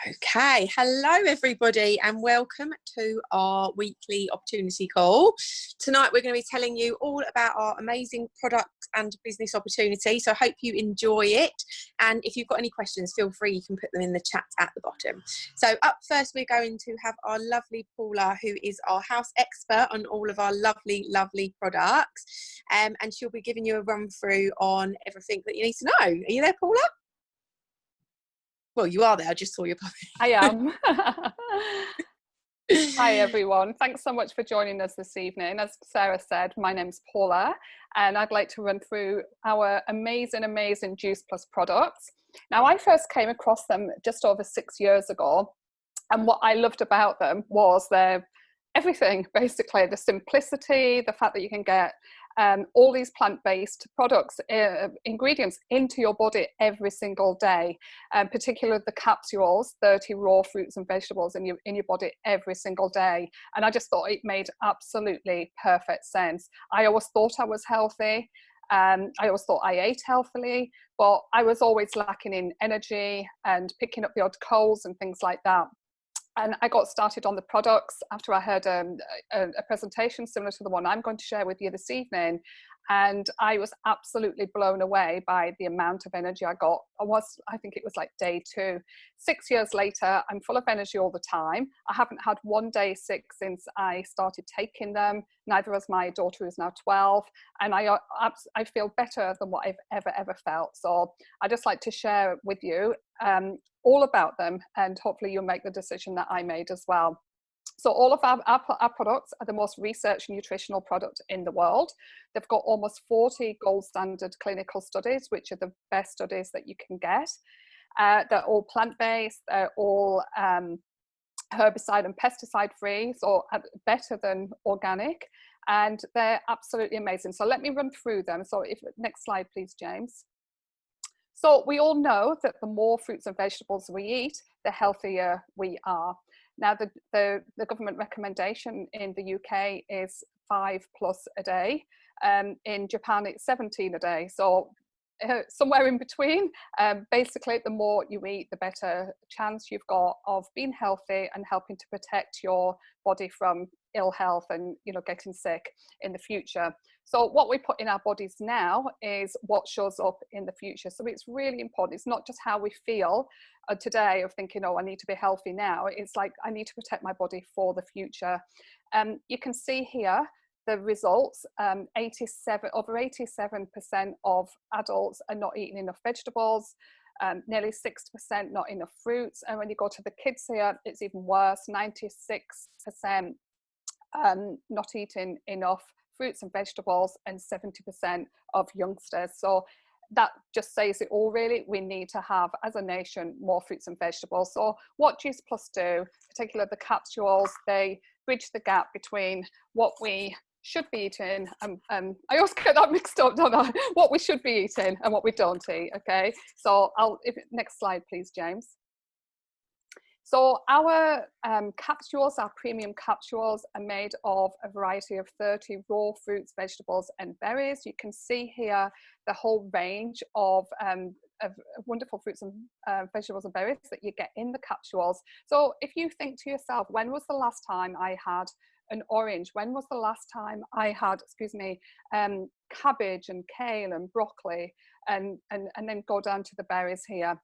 Okay, hello everybody and welcome to our weekly opportunity call. Tonight we're going to be telling you all about our amazing product and business opportunity, so I hope you enjoy it, and if you've got any questions feel free, you can put them in the chat at the bottom. So up first we're going to have our lovely Paula, who is our house expert on all of our lovely products, and she'll be giving you a run through on everything that you need to know. Are you there, Paula? Well, you are there. I just saw your puppy. I am. Hi, everyone. Thanks so much for joining us this evening. As Sarah said, my name's Paula, and I'd like to run through our amazing Juice Plus products. Now, I first came across them just over 6 years ago, and what I loved about them was their everything, basically. The simplicity, the fact that you can get all these plant-based products, ingredients into your body every single day, particularly the capsules, 30 raw fruits and vegetables in your body every single day. And I just thought it made absolutely perfect sense. I always thought I was healthy. I always thought I ate healthily, but I was always lacking in energy and picking up the odd colds and things like that. And I got started on the products after I heard a presentation similar to the one I'm going to share with you this evening. And I was absolutely blown away by the amount of energy I got. I think it was like day 2. 6 years later, I'm full of energy all the time. I haven't had one day sick since I started taking them. Neither has my daughter, who's now 12. And I feel better than what I've ever felt. So I just like to share with you all about them, and hopefully you'll make the decision that I made as well. So all of our products are the most researched nutritional product in the world. They've got almost 40 gold standard clinical studies, which are the best studies that you can get. They're all plant-based, they're all herbicide and pesticide free, so better than organic, and they're absolutely amazing. So let me run through them. So next slide, please, James. So we all know that the more fruits and vegetables we eat, the healthier we are. Now, the government recommendation in the UK is 5+ a day. In Japan, it's 17 a day. So somewhere in between. Basically, the more you eat, the better chance you've got of being healthy and helping to protect your body from ill health and getting sick in the future. So what we put in our bodies now is what shows up in the future. So it's really important. It's not just how we feel today of thinking, oh, I need to be healthy now. It's like, I need to protect my body for the future. You can see here the results. Over 87% of adults are not eating enough vegetables. Nearly 60% not enough fruits. And when you go to the kids here, it's even worse. 96% not eating enough fruits and vegetables, and 70% of youngsters. So that just says it all, really. We need to have, as a nation, more fruits and vegetables. So what Juice Plus do, particularly the capsules, they bridge the gap between what we should be eating, I always get that mixed up, don't I? What we should be eating and what we don't eat. Okay, so next slide, please, James. So our capsules, our premium capsules, are made of a variety of 30 raw fruits, vegetables and berries. You can see here the whole range of wonderful fruits and vegetables and berries that you get in the capsules. So if you think to yourself, when was the last time I had an orange? When was the last time I had, cabbage and kale and broccoli, and then go down to the berries here?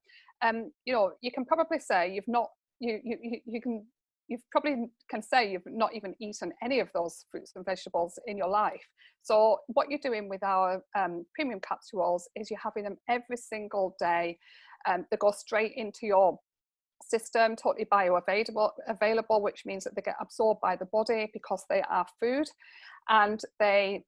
You can probably say you've not. You probably can say you've not even eaten any of those fruits and vegetables in your life. So what you're doing with our premium capsules is you're having them every single day. They go straight into your system, totally bioavailable, which means that they get absorbed by the body because they are food, and they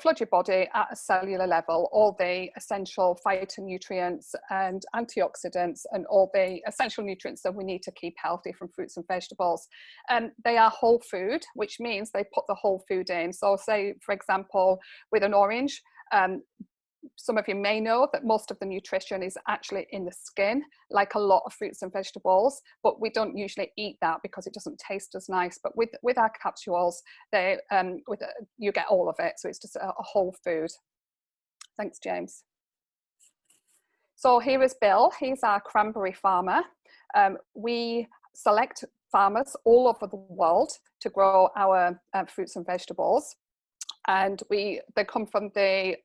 flood your body at a cellular level, all the essential phytonutrients and antioxidants and all the essential nutrients that we need to keep healthy from fruits and vegetables. They are whole food, which means they put the whole food in. So say, for example, with an orange, some of you may know that most of the nutrition is actually in the skin, like a lot of fruits and vegetables, but we don't usually eat that because it doesn't taste as nice. But with our capsules, you get all of it, so it's just a whole food. Thanks, James. So here is Bill. He's our cranberry farmer. We select farmers all over the world to grow our fruits and vegetables, and they come from the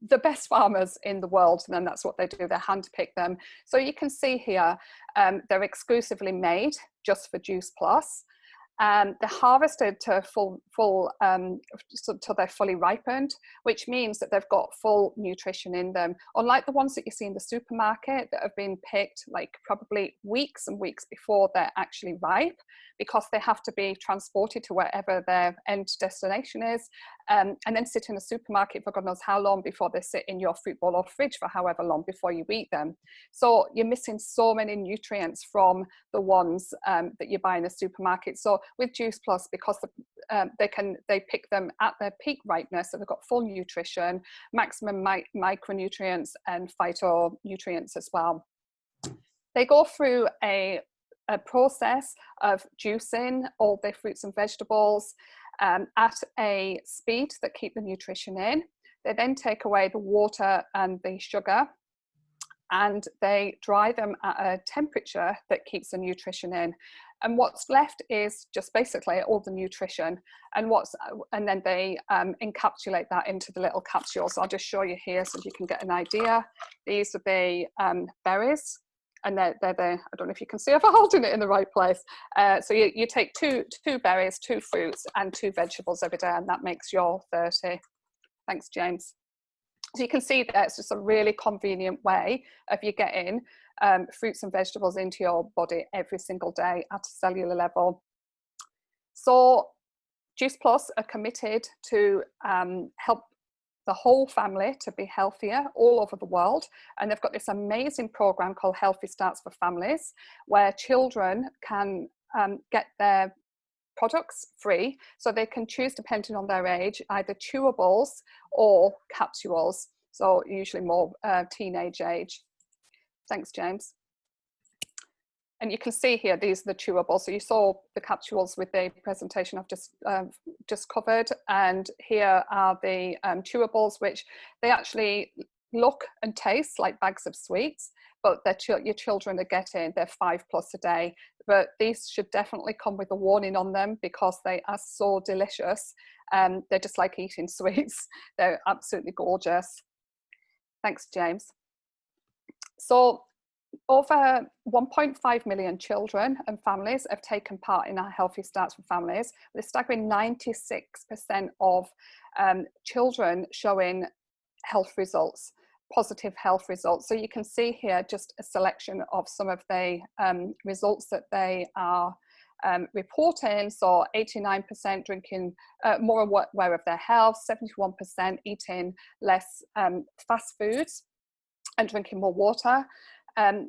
the best farmers in the world, and then that's what they do. They handpick them. So you can see here, they're exclusively made just for Juice Plus. They're harvested to till they're fully ripened, which means that they've got full nutrition in them. Unlike the ones that you see in the supermarket that have been picked like probably weeks and weeks before they're actually ripe, because they have to be transported to wherever their end destination is, and then sit in a supermarket for God knows how long before they sit in your fruit bowl or fridge for however long before you eat them. So you're missing so many nutrients from the ones that you buy in a supermarket. So with Juice Plus, because they pick them at their peak ripeness, so they've got full nutrition, maximum micronutrients and phytonutrients as well. They go through a process of juicing all their fruits and vegetables at a speed that keep the nutrition in. They then take away the water and the sugar, and they dry them at a temperature that keeps the nutrition in. And what's left is just basically all the nutrition, and then they encapsulate that into the little capsules. So I'll just show you here so you can get an idea. These are the berries, and they're I don't know if you can see if I'm holding it in the right place. So you take two berries, 2 fruits, and 2 vegetables every day, and that makes your 30. Thanks, James. So you can see that it's just a really convenient way of you getting fruits and vegetables into your body every single day at a cellular level. So Juice Plus are committed to help the whole family to be healthier all over the world. And they've got this amazing program called Healthy Starts for Families, where children can get their products free, so they can choose, depending on their age, either chewables or capsules, so usually more teenage age. Thanks, James. And you can see here, these are the chewables. So you saw the capsules with the presentation I've just covered, and here are the chewables, which they actually look and taste like bags of sweets, but your children are getting, they're 5+ a day. But these should definitely come with a warning on them, because they are so delicious. They're just like eating sweets. They're absolutely gorgeous. Thanks, James. So over 1.5 million children and families have taken part in our Healthy Starts for Families, with a staggering 96% of children showing health results, positive health results. So you can see here just a selection of some of the results that they are reporting. So 89% drinking more aware of their health, 71% eating less fast foods and drinking more water. 71%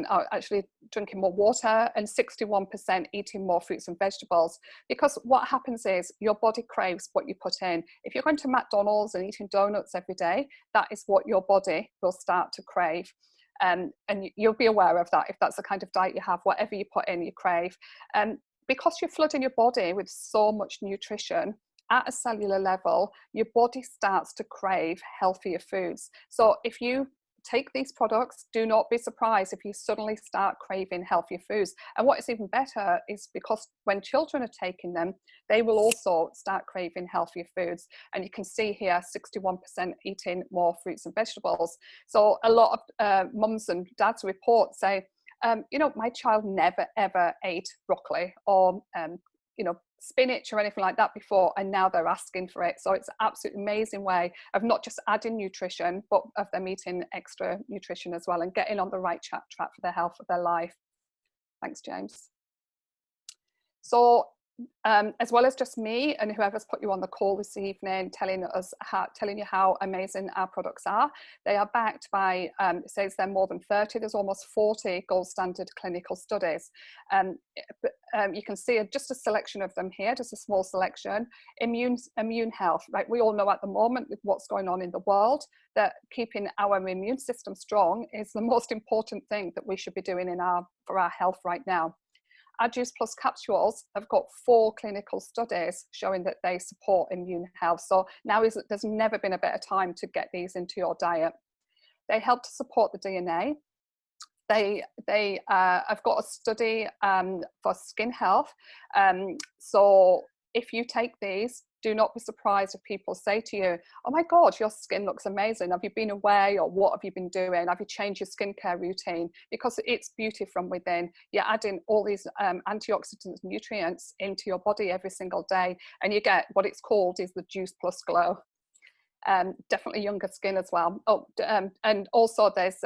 are actually drinking more water, and 61% eating more fruits and vegetables. Because what happens is your body craves what you put in. If you're going to McDonald's and eating donuts every day, that is what your body will start to crave. And you'll be aware of that if that's the kind of diet you have. Whatever you put in, you crave. Because you're flooding your body with so much nutrition at a cellular level, your body starts to crave healthier foods. So if you take these products, do not be surprised if you suddenly start craving healthier foods. And what is even better is, because when children are taking them, they will also start craving healthier foods. And you can see here 61% eating more fruits and vegetables. So a lot of mums and dads report say, my child never ever ate broccoli or spinach or anything like that before, and now they're asking for it. So it's an absolutely amazing way of not just adding nutrition, but of them eating extra nutrition as well, and getting on the right track for the health of their life. Thanks, James. So as well as just me and whoever's put you on the call this evening, telling you how amazing our products are. They are backed by, it says they're more than 30, there's almost 40 gold standard clinical studies. You can see just a selection of them here, just a small selection. Immune health, right? We all know at the moment with what's going on in the world that keeping our immune system strong is the most important thing that we should be doing for our health right now. Our Juice Plus capsules have got 4 clinical studies showing that they support immune health. So now there's never been a better time to get these into your diet. They help to support the DNA. I've got a study for skin health. So if you take these, do not be surprised if people say to you, oh my God, your skin looks amazing. Have you been away, or what have you been doing? Have you changed your skincare routine? Because it's beauty from within. You're adding all these antioxidants, nutrients into your body every single day, and you get what it's called is the Juice Plus Glow. Definitely younger skin as well. And also there's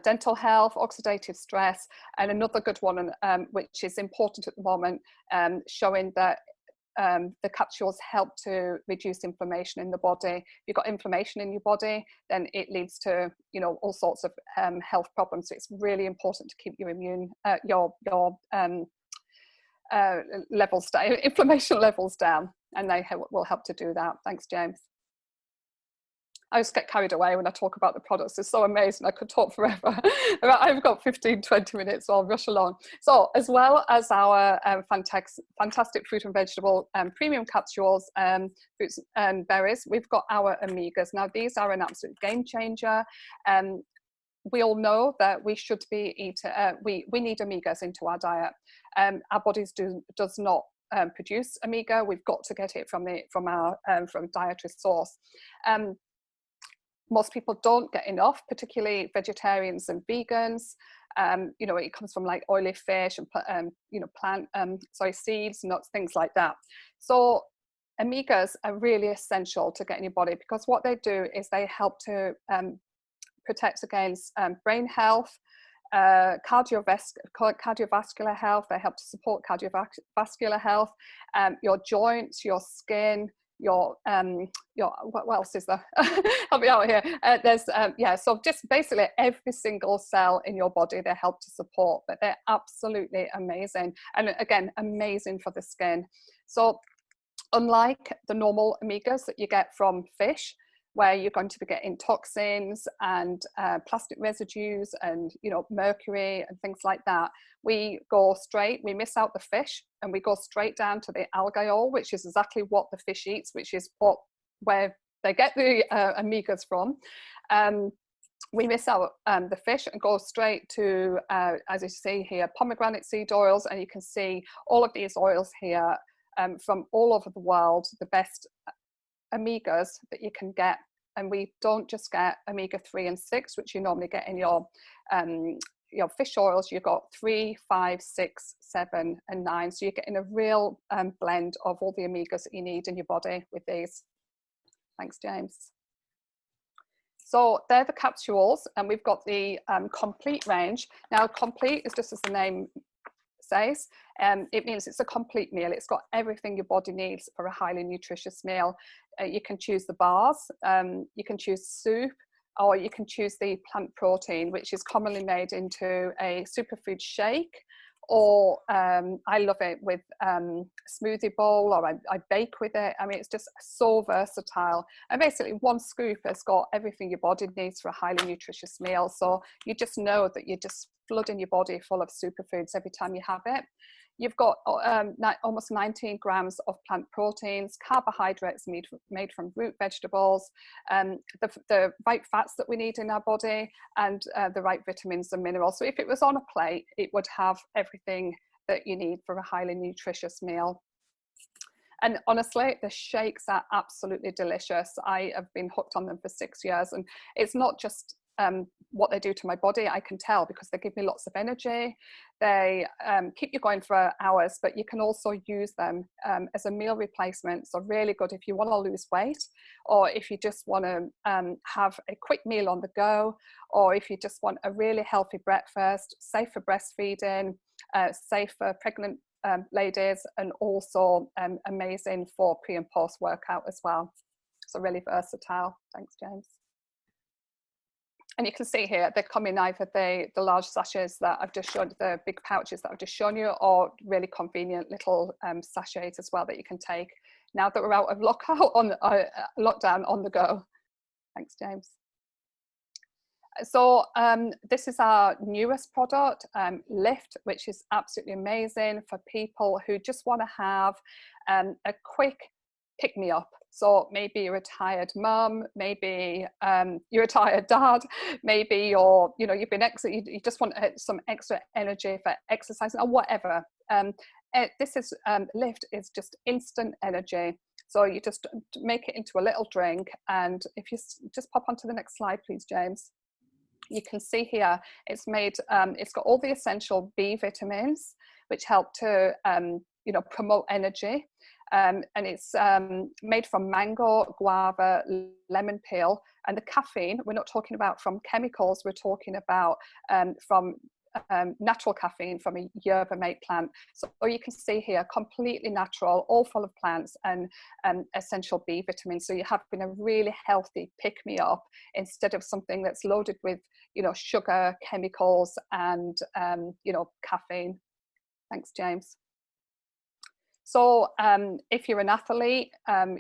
dental health, oxidative stress, and another good one, which is important at the moment, showing that the capsules help to reduce inflammation in the body. If you've got inflammation in your body, then it leads to, all sorts of health problems. So it's really important to keep your levels down, inflammation levels down, and they will help to do that. Thanks, James. I just get carried away when I talk about the products. It's so amazing. I could talk forever. I've got 15, 20 minutes, so I'll rush along. So as well as our fantastic fruit and vegetable premium capsules, fruits and berries, we've got our omegas. Now, these are an absolute game changer. We all know that we should be eating, we need omegas into our diet. Our bodies does not produce omega. We've got to get it from dietary source. Most people don't get enough, particularly vegetarians and vegans. It comes from like oily fish and seeds, nuts, things like that. So omegas are really essential to get in your body, because what they do is they help to protect against brain health, cardiovascular health. They help to support cardiovascular health, your joints, your skin, your what else is there? Help me out here. So just basically every single cell in your body they help to support, but they're absolutely amazing, and again amazing for the skin. So unlike the normal omegas that you get from fish, where you're going to be getting toxins and plastic residues and mercury and things like that, we miss out the fish and we go straight down to the algae oil, which is exactly what the fish eats, which is where they get the omegas from. We miss out the fish and go straight to, as you see here, pomegranate seed oils, and you can see all of these oils here from all over the world, the best omegas that you can get. And we don't just get omega-3 and 6, which you normally get in your fish oils. You've got 3, 5, 6, 7 and 9, so you're getting a real blend of all the omegas that you need in your body with these. Thanks, James. So they're the capsules, and we've got the complete range. Now, complete is just as the name says, it means it's a complete meal. It's got everything your body needs for a highly nutritious meal. You can choose the bars, you can choose soup, or you can choose the plant protein, which is commonly made into a superfood shake, or I love it with smoothie bowl, or I bake with it. I mean, it's just so versatile. And basically one scoop has got everything your body needs for a highly nutritious meal. So you just know that you're just flooding your body full of superfoods every time you have it. You've got almost 19 grams of plant proteins, carbohydrates made from root vegetables, the right fats that we need in our body, and the right vitamins and minerals. So if it was on a plate, it would have everything that you need for a highly nutritious meal. And honestly, the shakes are absolutely delicious. I have been hooked on them for 6 years, and it's not just what they do to my body. I can tell because they give me lots of energy. They keep you going for hours, but you can also use them as a meal replacement. So really good if you want to lose weight, or if you just want to have a quick meal on the go, or if you just want a really healthy breakfast, safe for breastfeeding, safe for pregnant ladies, and also amazing for pre and post workout as well. So really versatile. Thanks, James. And you can see here, they come in either the large sachets that I've just shown, the big pouches that I've just shown you, or really convenient little sachets as well that you can take now that we're out of lockdown on the go. Thanks, James. So this is our newest product, Lift, which is absolutely amazing for people who just want to have a quick pick-me-up. So maybe you're a tired mum, maybe you're a tired dad, maybe you've been you just want some extra energy for exercising or whatever. This is Lift is just instant energy. So you just make it into a little drink, and if you just pop onto the next slide, please, James. You can see here it's made. It's got all the essential B vitamins, which help to promote energy. And it's made from mango, guava, lemon peel, and the caffeine, we're not talking about from chemicals, we're talking about from natural caffeine from a yerba mate plant. So you can see here, completely natural, all full of plants and essential B vitamins. So you're having a really healthy pick-me-up instead of something that's loaded with, sugar, chemicals, and caffeine. Thanks, James. So if you're an athlete,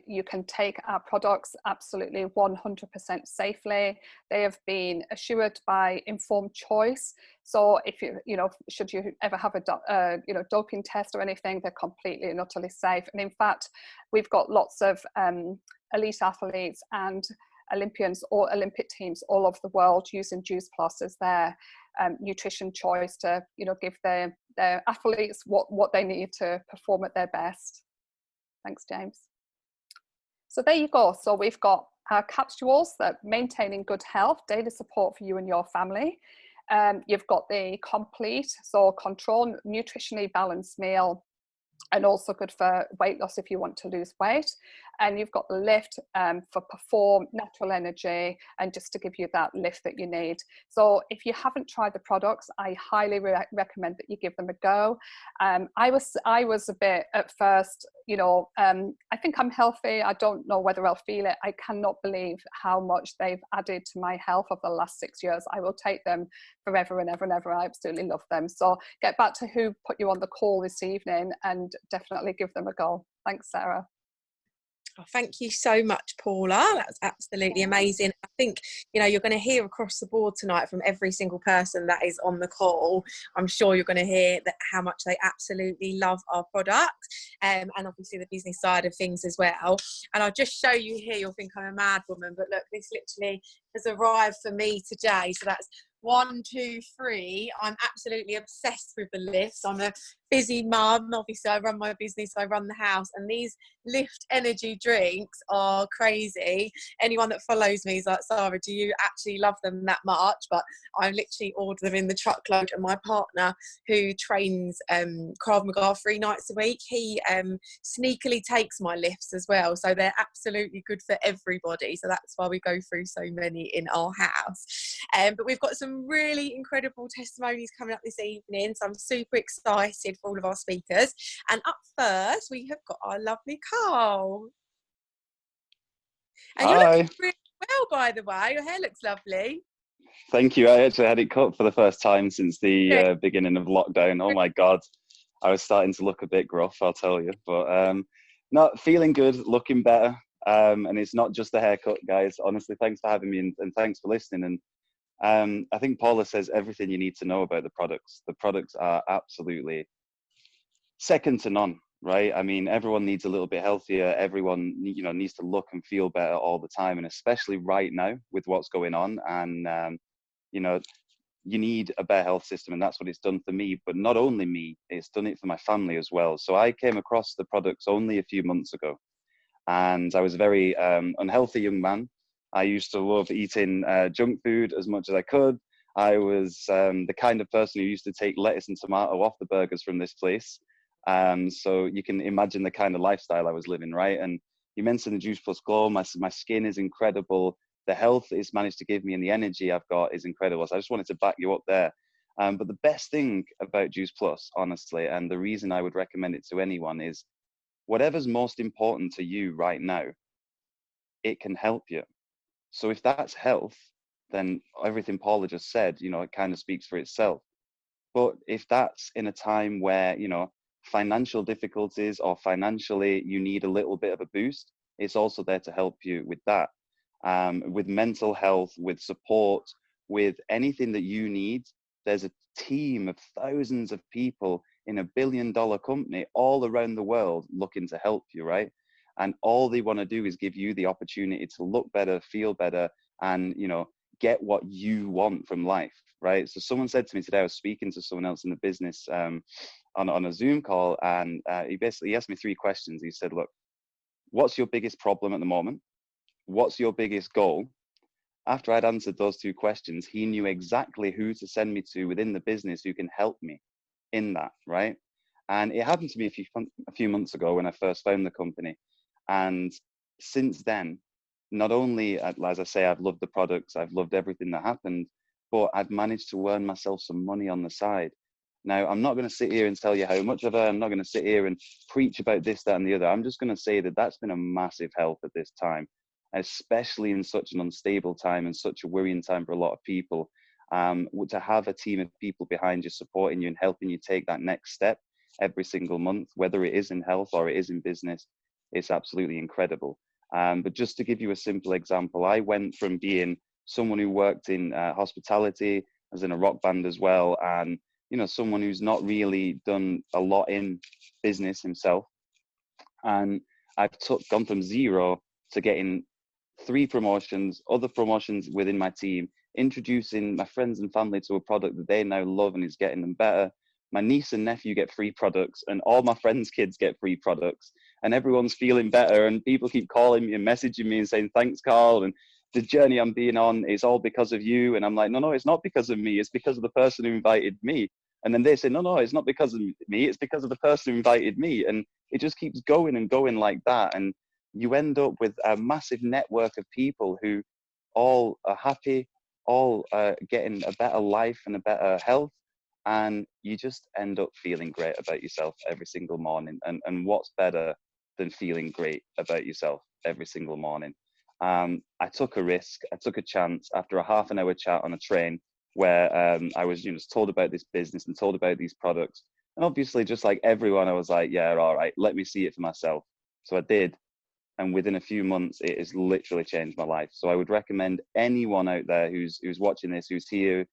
you can take our products absolutely 100% safely. They have been assured by Informed Choice. So if should you ever have a doping test or anything, they're completely and utterly safe. And in fact, we've got lots of elite athletes and Olympians or Olympic teams all over the world using Juice Plus as their nutrition choice to give their athletes what they need to perform at their best. Thanks, James. So there you go. So we've got our capsules that maintaining good health, daily support for you and your family. You've got the complete, so control, nutritionally balanced meal, and also good for weight loss if you want to lose weight. And you've got the Lift for perform, natural energy, and just to give you that lift that you need. So if you haven't tried the products, I highly recommend that you give them a go. I was a bit at first, I think I'm healthy. I don't know whether I'll feel it. I cannot believe how much they've added to my health over the last 6 years. I will take them forever and ever and ever. I absolutely love them. So get back to who put you on the call this evening and definitely give them a go. Thanks, Sarah. Oh, thank you so much, Paula. That's absolutely amazing. I think, you're going to hear across the board tonight from every single person that is on the call. I'm sure you're going to hear that how much they absolutely love our product, and obviously the business side of things as well. And I'll just show you here. You'll think I'm a mad woman, but look, this literally has arrived for me today. So that's 1, 2, 3. I'm absolutely obsessed with the lifts. I'm a busy mum. Obviously, I run my business, I run the house, and these Lift energy drinks are crazy. Anyone that follows me is like, Sarah, do you actually love them that much? But I literally order them in the truckload, and my partner, who trains Krav Maga 3 nights a week, he sneakily takes my lifts as well. So they're absolutely good for everybody. So that's why we go through so many in our house. But we've got some really incredible testimonies coming up this evening, so I'm super excited for all of our speakers. And up first we have got our lovely Carl. And you're looking really well, by the way. Your hair looks lovely. Thank you. I actually had it cut for the first time since the beginning of lockdown. Oh my God, I was starting to look a bit gruff, I'll tell you, but not feeling good, looking better. And it's not just the haircut, guys. Honestly, thanks for having me, and thanks for listening. And I think Paula says everything you need to know about the products. The products are absolutely second to none, right? I mean, everyone needs a little bit healthier. Everyone, needs to look and feel better all the time, and especially right now with what's going on. And you need a better health system, and that's what it's done for me. But not only me, it's done it for my family as well. So I came across the products only a few months ago, and I was a very unhealthy young man. I used to love eating junk food as much as I could. I was the kind of person who used to take lettuce and tomato off the burgers from this place. So you can imagine the kind of lifestyle I was living, right? And you mentioned the Juice Plus Glow. My skin is incredible. The health it's managed to give me and the energy I've got is incredible. So I just wanted to back you up there. But the best thing about Juice Plus, honestly, and the reason I would recommend it to anyone is whatever's most important to you right now, it can help you. So if that's health, then everything Paula just said, you know, it kind of speaks for itself. But if that's in a time where, you know, financial difficulties or financially you need a little bit of a boost, it's also there to help you with that. With mental health, with support, with anything that you need, there's a team of thousands of people in a billion-dollar company all around the world looking to help you, right? And all they want to do is give you the opportunity to look better, feel better, and, you know, get what you want from life, right? So someone said to me today, I was speaking to someone else in the business on a Zoom call, and he asked me 3 questions. He said, look, what's your biggest problem at the moment? What's your biggest goal? After I'd answered those 2 questions, he knew exactly who to send me to within the business who can help me in that, right? And it happened to me a few months ago when I first found the company. And since then, not only, as I say, I've loved the products, I've loved everything that happened, but I've managed to earn myself some money on the side. Now, I'm not going to sit here and tell you how much I've earned. I'm not going to sit here and preach about this, that, and the other. I'm just going to say that that's been a massive help at this time, especially in such an unstable time and such a worrying time for a lot of people. To have a team of people behind you, supporting you and helping you take that next step every single month, whether it is in health or it is in business, it's absolutely incredible. But just to give you a simple example, I went from being someone who worked in hospitality, as in a rock band as well, and, you know, someone who's not really done a lot in business himself. And I've gone from 0 to getting 3 promotions, other promotions within my team, introducing my friends and family to a product that they now love and is getting them better. My niece and nephew get free products, and all my friends' kids get free products, and everyone's feeling better. And people keep calling me and messaging me and saying, thanks, Carl. And the journey I'm being on is all because of you. And I'm like, no, it's not because of me. It's because of the person who invited me. And then they say, no, it's not because of me. It's because of the person who invited me. And it just keeps going and going like that. And you end up with a massive network of people who all are happy, all getting a better life and a better health. And you just end up feeling great about yourself every single morning. And what's better than feeling great about yourself every single morning? I took a risk. I took a chance after a half an hour chat on a train where I was, you know, told about this business and told about these products. And obviously, just like everyone, I was like, yeah, all right, let me see it for myself. So I did. And within a few months, it has literally changed my life. So I would recommend anyone out there who's watching this, who's here,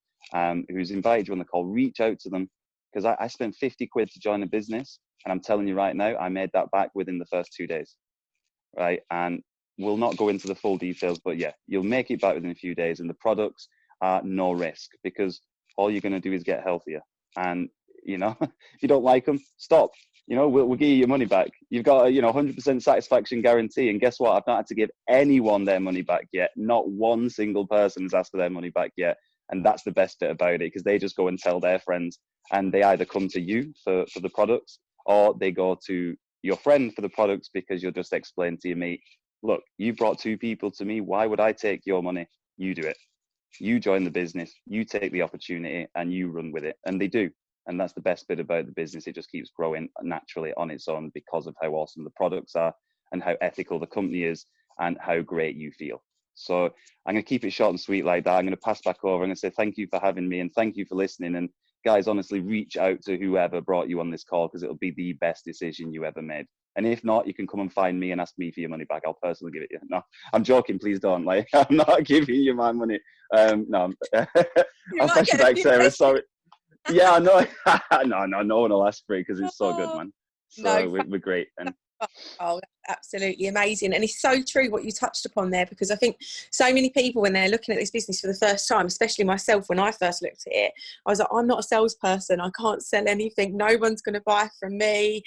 who's invited you on the call, reach out to them, because I spent 50 quid to join a business, and I'm telling you right now, I made that back within the first 2 days, right? And we'll not go into the full details, but yeah, you'll make it back within a few days, and the products are no risk, because all you're going to do is get healthier. And, you know, if you don't like them, stop. You know, we'll give you your money back. You've got a, 100% satisfaction guarantee. And guess what? I've not had to give anyone their money back yet. Not one single person has asked for their money back yet. And that's the best bit about it, because they just go and tell their friends, and they either come to you for the products, or they go to your friend for the products, because you'll just explain to your mate, look, you brought 2 people to me. Why would I take your money? You do it. You join the business, you take the opportunity, and you run with it. And they do. And that's the best bit about the business. It just keeps growing naturally on its own, because of how awesome the products are and how ethical the company is and how great you feel. So I'm going to keep it short and sweet like that. I'm going to pass back over. I'm going to say thank you for having me, and thank you for listening. And guys, honestly, reach out to whoever brought you on this call, because it'll be the best decision you ever made. And if not, you can come and find me and ask me for your money back. I'll personally give it to you. No, I'm joking. Please don't. Like, I'm not giving you my money. No, I'll pass you back, Sarah. Sorry. Yeah, no, no one will ask for it, because it's so good, man. So no, we're great. And oh, absolutely amazing. And it's so true what you touched upon there, because I think so many people, when they're looking at this business for the first time, especially myself, when I first looked at it, I was like, I'm not a salesperson. I can't sell anything. No one's going to buy from me.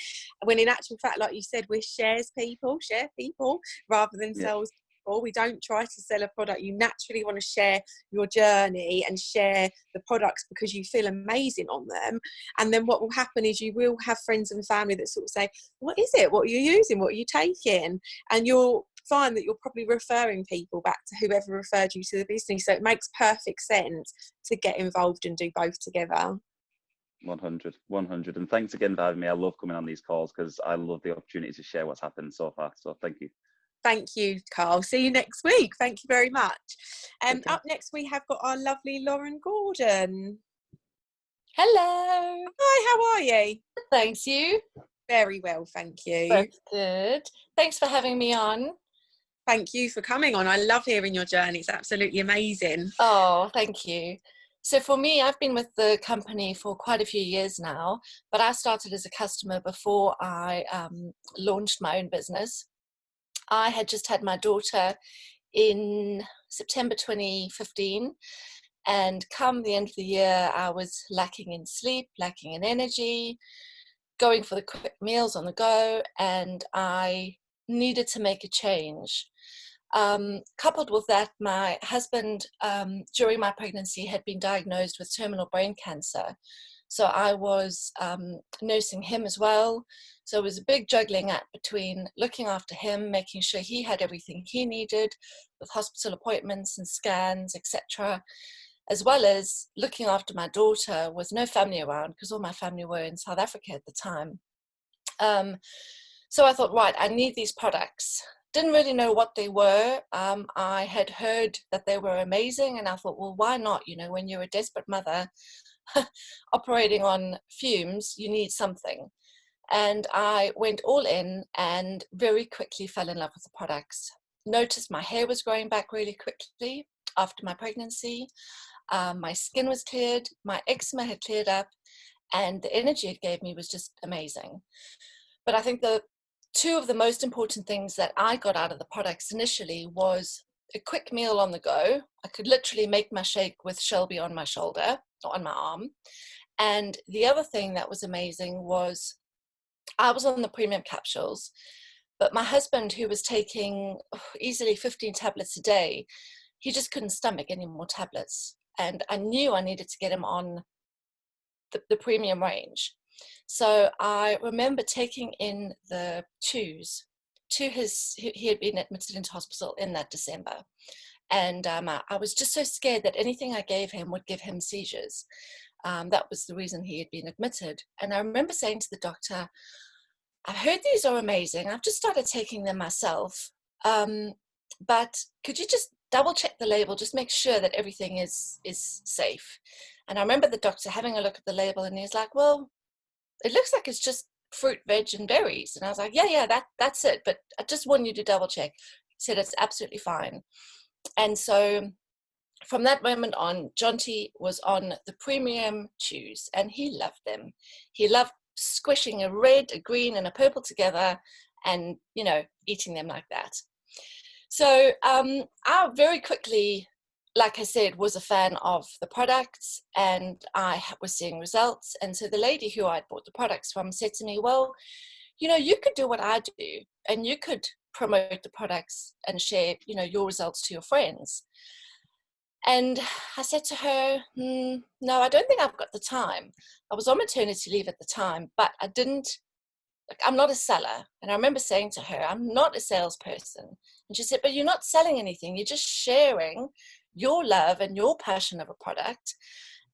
When in actual fact, like you said, we're share people rather than sales. We don't try to sell a product. You naturally want to share your journey and share the products, because you feel amazing on them. And then what will happen is you will have friends and family that sort of say, what is it? What are you using? What are you taking? And you'll find that you're probably referring people back to whoever referred you to the business. So it makes perfect sense to get involved and do both together. 100. And thanks again for having me. I love coming on these calls because I love the opportunity to share what's happened so far. So thank you. Thank you, Carl. See you next week. Thank you very much. Up next, we have got our lovely Lauren Gordon. Hello. Hi, how are you? Thanks, you. Very well, thank you. That's good. Thanks for having me on. Thank you for coming on. I love hearing your journey. It's absolutely amazing. Oh, thank you. So for me, I've been with the company for quite a few years now, but I started as a customer before I launched my own business. I had just had my daughter in September 2015, and come the end of the year, I was lacking in sleep, lacking in energy, going for the quick meals on the go, and I needed to make a change. Coupled with that, my husband, during my pregnancy, had been diagnosed with terminal brain cancer. So I was nursing him as well. So it was a big juggling act between looking after him, making sure he had everything he needed with hospital appointments and scans, etc., as well as looking after my daughter with no family around because all my family were in South Africa at the time. So I thought, right, I need these products. Didn't really know what they were. I had heard that they were amazing, and I thought, well, why not? You know, when you're a desperate mother operating on fumes, you need something. And I went all in and very quickly fell in love with the products. Noticed my hair was growing back really quickly after my pregnancy. My skin was cleared, my eczema had cleared up, and the energy it gave me was just amazing. But I think the two of the most important things that I got out of the products initially was a quick meal on the go. I could literally make my shake with Shelby on my shoulder, or on my arm. And the other thing that was amazing was I was on the premium capsules, but my husband, who was taking easily 15 tablets a day, he just couldn't stomach any more tablets. And I knew I needed to get him on the premium range. So I remember taking in the chews to he had been admitted into hospital in that December. And I was just so scared that anything I gave him would give him seizures. That was the reason he had been admitted. And I remember saying to the doctor, I've heard these are amazing. I've just started taking them myself. But could you just double check the label, just make sure that everything is safe. And I remember the doctor having a look at the label, and he's like, well, it looks like it's just fruit, veg, and berries. And I was like, yeah, that's it. But I just want you to double check. He said, it's absolutely fine. And so from that moment on, Jonty was on the premium chews, and he loved them. He loved squishing a red, a green, and a purple together and, you know, eating them like that. So I very quickly, like I said, was a fan of the products, and I was seeing results. And so the lady who I'd bought the products from said to me, well, you know, you could do what I do, and you could promote the products and share, you know, your results to your friends. And I said to her, no, I don't think I've got the time. I was on maternity leave at the time, but I'm not a seller. And I remember saying to her, I'm not a salesperson. And she said, but you're not selling anything. You're just sharing your love and your passion of a product.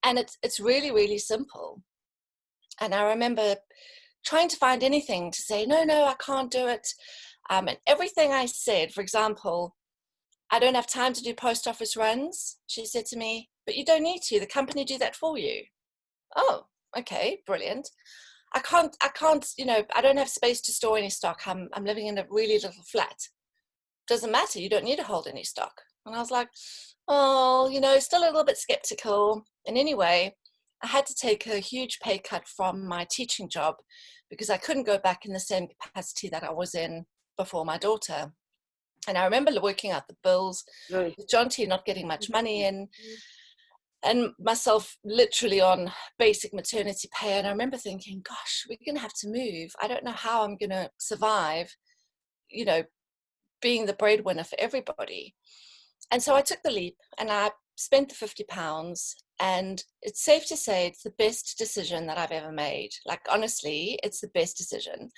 And it's really, really simple. And I remember trying to find anything to say, no, I can't do it. And everything I said, for example, I don't have time to do post office runs. She said to me, but you don't need to. The company do that for you. Oh, okay, brilliant. I can't, you know, I don't have space to store any stock. I'm living in a really little flat. Doesn't matter. You don't need to hold any stock. And I was like, oh, you know, still a little bit skeptical. And anyway, I had to take a huge pay cut from my teaching job because I couldn't go back in the same capacity that I was in before my daughter. And I remember working out the bills, with Jonty not getting much money in, and myself literally on basic maternity pay. And I remember thinking, gosh, we're going to have to move. I don't know how I'm going to survive, you know, being the breadwinner for everybody. And so I took the leap and I spent the £50. And it's safe to say it's the best decision that I've ever made. Like, honestly, it's the best decision.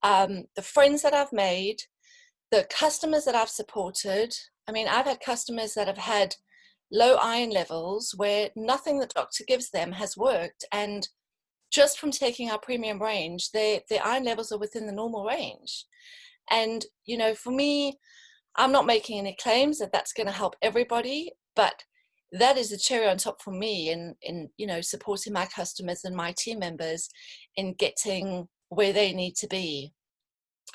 The friends that I've made, the customers that I've supported, I mean, I've had customers that have had low iron levels where nothing the doctor gives them has worked. And just from taking our premium range, their iron levels are within the normal range. And, you know, for me, I'm not making any claims that that's going to help everybody, but that is the cherry on top for me in, you know, supporting my customers and my team members in getting where they need to be.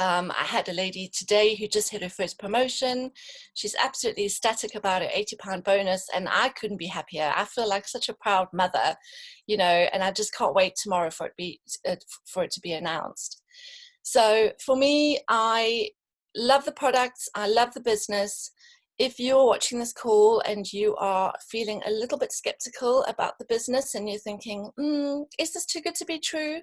I had a lady today who just hit her first promotion. She's absolutely ecstatic about her £80 bonus, and I couldn't be happier. I feel like such a proud mother, you know, and I just can't wait tomorrow for it to be announced. So for me, I love the products. I love the business. If you're watching this call and you are feeling a little bit skeptical about the business and you're thinking, is this too good to be true?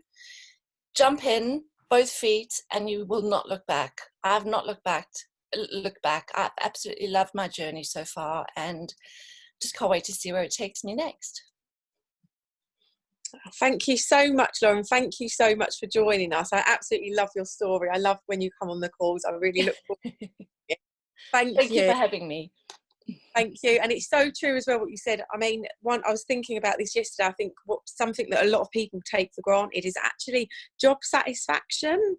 Jump in, both feet, and you will not look back. I've not looked back. I've absolutely loved my journey so far, and just can't wait to see where it takes me next. Thank you so much, Lauren. Thank you so much for joining us. I absolutely love your story. I love when you come on the calls. I really look forward to it. Thank you for having me. Thank you. And it's so true as well what you said. I mean, I was thinking about this yesterday. I think something that a lot of people take for granted is actually job satisfaction.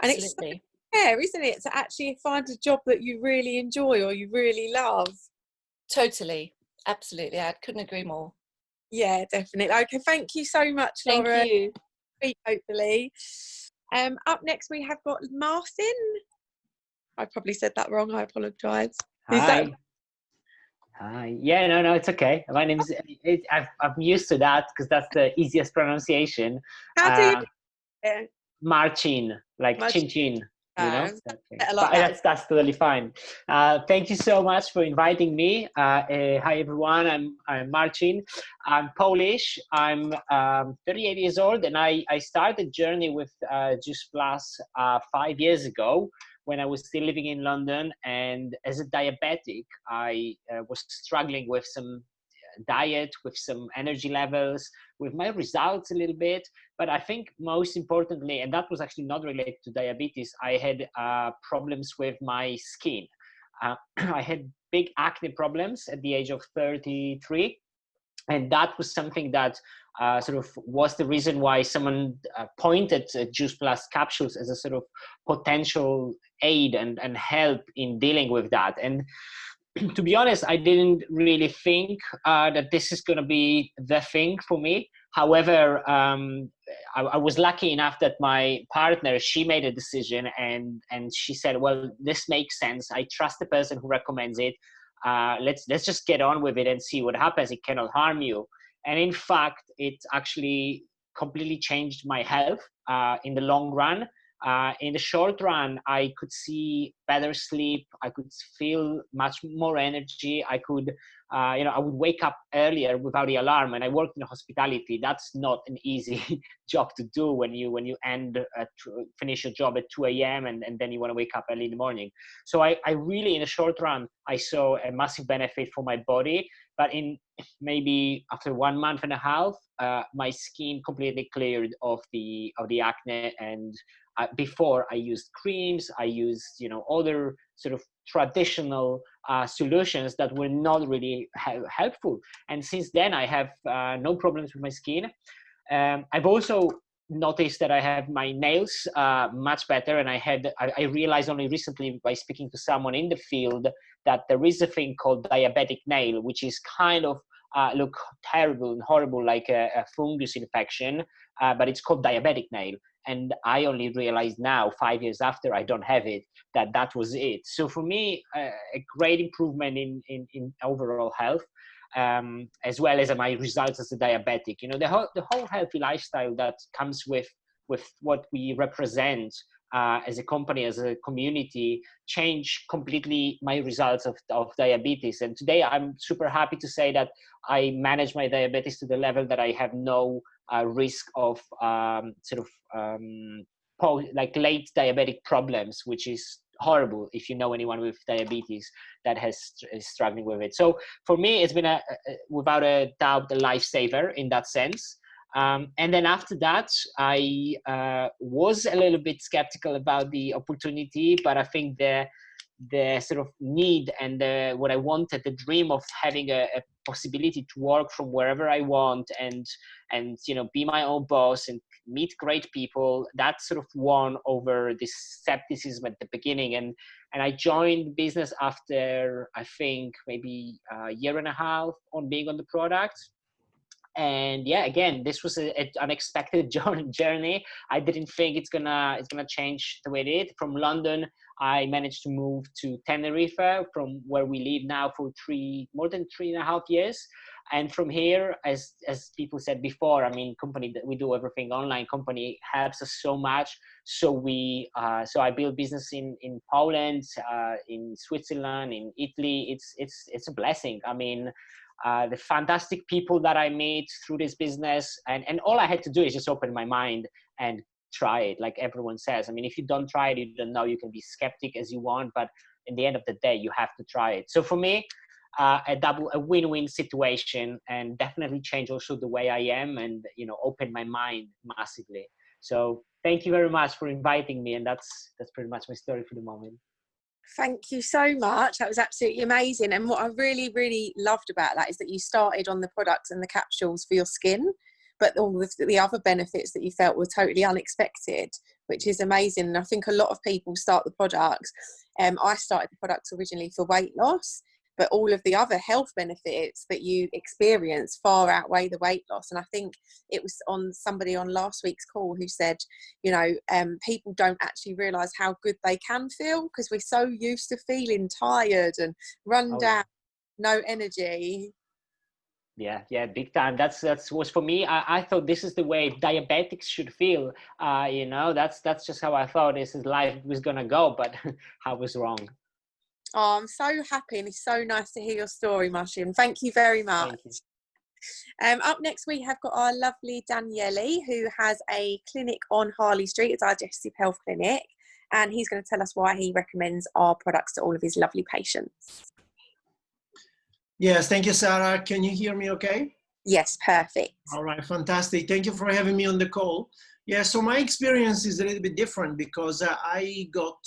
Absolutely. And it's so rare, isn't it, to actually find a job that you really enjoy or you really love. Totally. Absolutely. I couldn't agree more. Yeah, definitely. Okay, thank you so much, Laura. Thank you. Hopefully. Up next we have got Martin. I probably said that wrong. I apologise. Hi. Hi. Yeah, no, it's okay. My name is. I'm used to that because that's the easiest pronunciation. How do you? Yeah. Marcin, like chin chin. You know, like that's totally fine. Thank you so much for inviting me. Hi everyone. I'm Marcin. I'm Polish. I'm 38 years old, and I started journey with Juice Plus 5 years ago, when I was still living in London. And as a diabetic, I was struggling with some diet, with some energy levels, with my results a little bit. But I think most importantly, and that was actually not related to diabetes, I had problems with my skin. I had big acne problems at the age of 33. And that was something that sort of was the reason why someone pointed Juice Plus capsules as a sort of potential aid and help in dealing with that. And to be honest, I didn't really think that this is going to be the thing for me. However, I was lucky enough that my partner, she made a decision and she said, well, this makes sense. I trust the person who recommends it. Let's just get on with it and see what happens. It cannot harm you. And in fact, it actually completely changed my health in the long run. In the short run, I could see better sleep. I could feel much more energy. I could, I would wake up earlier without the alarm. And I worked in hospitality. That's not an easy job to do when you finish your job at 2 a.m. and then you want to wake up early in the morning. So I really, in the short run, I saw a massive benefit for my body. But in maybe after 1.5 months, my skin completely cleared of the acne. And before I used creams, I used other sort of traditional solutions that were not really helpful. And since then, I have no problems with my skin. I've also noticed that I have my nails much better, and I realized only recently by speaking to someone in the field that there is a thing called diabetic nail, which is kind of look terrible and horrible, like a fungus infection, but it's called diabetic nail. And I only realized now, 5 years after I don't have it, that was it. So for me, a great improvement in overall health, as well as my results as a diabetic. The whole healthy lifestyle that comes with what we represent as a company, as a community, changed completely my results of diabetes. And today I'm super happy to say that I manage my diabetes to the level that I have no risk of like late diabetic problems, which is horrible if you know anyone with diabetes that is struggling with it. So for me, it's been without a doubt a lifesaver in that sense. And then after that, I was a little bit skeptical about the opportunity, but I think the the sort of need and what I wanted, the dream of having a possibility to work from wherever I want and be my own boss and meet great people, that sort of won over this skepticism at the beginning. And I joined business after, I think, maybe a year and a half on being on the product. And yeah, again, this was an unexpected journey. I didn't think it's gonna change the way it did. From London, I managed to move to Tenerife, from where we live now for more than 3.5 years. And from here, as people said before, I mean, company that we do everything online, company helps us so much. So I build business in Poland, in Switzerland, in Italy. It's a blessing. I mean, the fantastic people that I meet through this business, and all I had to do is just open my mind and try it, like everyone says. I mean, if you don't try it, you don't know. You can be skeptic as you want, but in the end of the day, you have to try it. So for me, a win-win situation, and definitely change also the way I am, and open my mind massively. So thank you very much for inviting me, and that's pretty much my story for the moment. Thank you so much. That was absolutely amazing. And what I really, really loved about that is that you started on the products and the capsules for your skin, but all of the other benefits that you felt were totally unexpected, which is amazing. And I think a lot of people start the products. I started the products originally for weight loss, but all of the other health benefits that you experience far outweigh the weight loss. And I think it was somebody on last week's call who said, people don't actually realise how good they can feel, because we're so used to feeling tired and run down, no energy. Yeah, big time. That's was for me. I thought this is the way diabetics should feel. That's just how I thought this is life was gonna go, but I was wrong. Oh, I'm so happy, and it's so nice to hear your story, Marcin. Thank you very much. Up next, we have got our lovely Daniele, who has a clinic on Harley Street, a digestive health clinic, and he's going to tell us why he recommends our products to all of his lovely patients. Yes, thank you, Sarah. Can you hear me okay? Yes, perfect. All right, fantastic. Thank you for having me on the call. Yeah, so my experience is a little bit different, because I got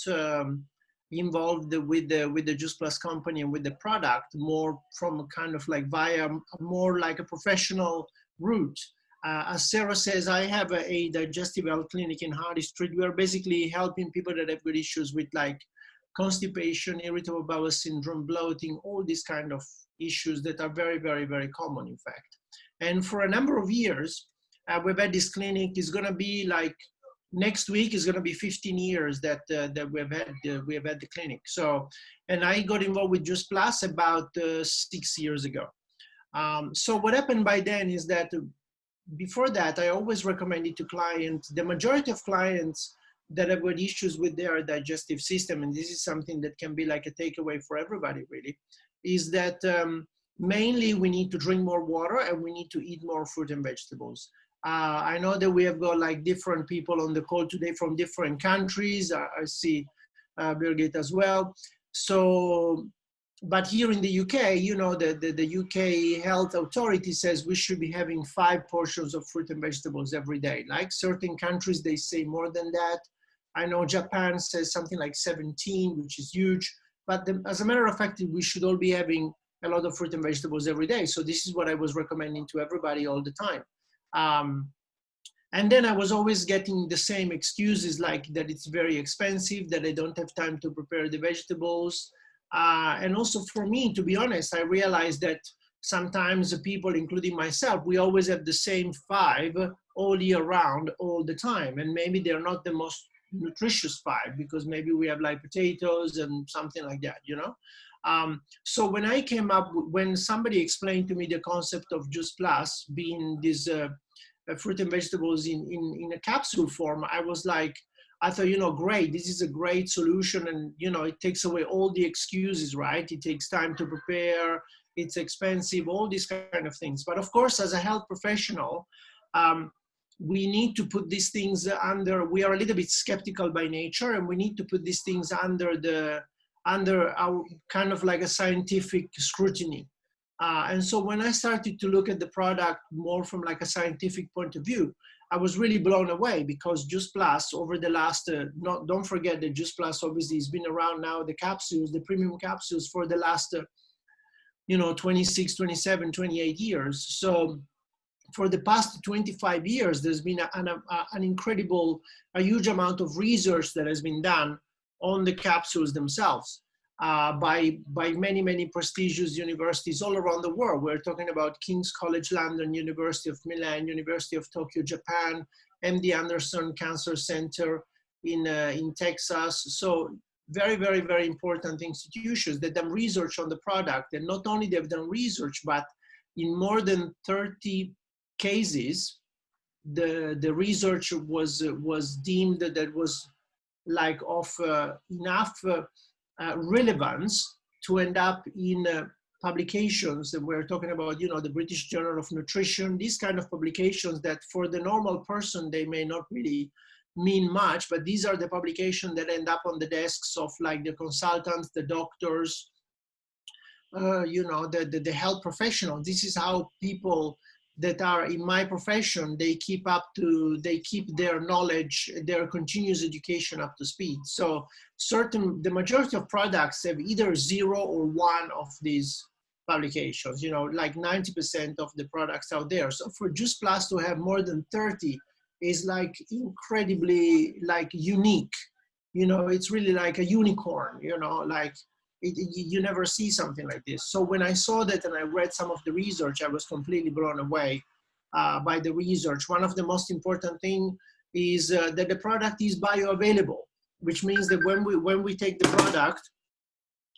involved with the Juice Plus company and with the product more from a kind of like via more like a professional route. As Sarah says, I have a digestive health clinic in Harley Street. We are basically helping people that have got issues with like constipation, irritable bowel syndrome, bloating, all these kind of issues that are very, very, very common, in fact. And for a number of years, we've had this clinic. Is going to be like, next week is going to be 15 years that we have had the clinic. So, and I got involved with Juice Plus about 6 years ago. So what happened by then is that before that, I always recommended to clients, the majority of clients that have got issues with their digestive system, and this is something that can be like a takeaway for everybody really, is that mainly we need to drink more water and we need to eat more fruit and vegetables. I know that we have got like different people on the call today from different countries. I see Birgit as well. So, but here in the UK, the UK Health Authority says we should be having 5 portions of fruit and vegetables every day. Like certain countries, they say more than that. I know Japan says something like 17, which is huge. But as a matter of fact, we should all be having a lot of fruit and vegetables every day. So this is what I was recommending to everybody all the time. And then I was always getting the same excuses, like that it's very expensive, that I don't have time to prepare the vegetables. And also for me, to be honest, I realized that sometimes the people, including myself, we always have the same 5 all year round, all the time. And maybe they're not the most nutritious 5, because maybe we have like potatoes and something like that, So when I came up, when somebody explained to me the concept of Juice Plus being this fruit and vegetables in a capsule form, I was like, I thought, great, this is a great solution. And, it takes away all the excuses, right? It takes time to prepare, it's expensive, all these kind of things. But of course, as a health professional, we need to put these things we are a little bit skeptical by nature, and we need to put these things under our kind of like a scientific scrutiny. And so when I started to look at the product more from like a scientific point of view, I was really blown away, because Juice Plus over the last, don't forget that Juice Plus obviously has been around now, the capsules, the premium capsules, for the last, 26, 27, 28 years. So for the past 25 years, there's been an incredible, a huge amount of research that has been done on the capsules themselves by many, many prestigious universities all around the world. We're talking about King's College London, University of Milan, University of Tokyo, Japan, MD Anderson Cancer Center in Texas. So very, very, very important institutions that done research on the product. And not only they've done research, but in more than 30 cases, the research was deemed that was like of enough relevance to end up in publications. And we're talking about, the British Journal of Nutrition, these kind of publications that for the normal person, they may not really mean much, but these are the publications that end up on the desks of like the consultants, the doctors, the health professionals. This is how people that are in my profession, they keep their knowledge, their continuous education up to speed. So the majority of products have either 0 or 1 of these publications, like 90% of the products out there. So for Juice Plus to have more than 30 is like incredibly like unique. It's really like a unicorn, like you never see something like this. So when I saw that and I read some of the research, I was completely blown away by the research. One of the most important thing is that the product is bioavailable, which means that when we take the product,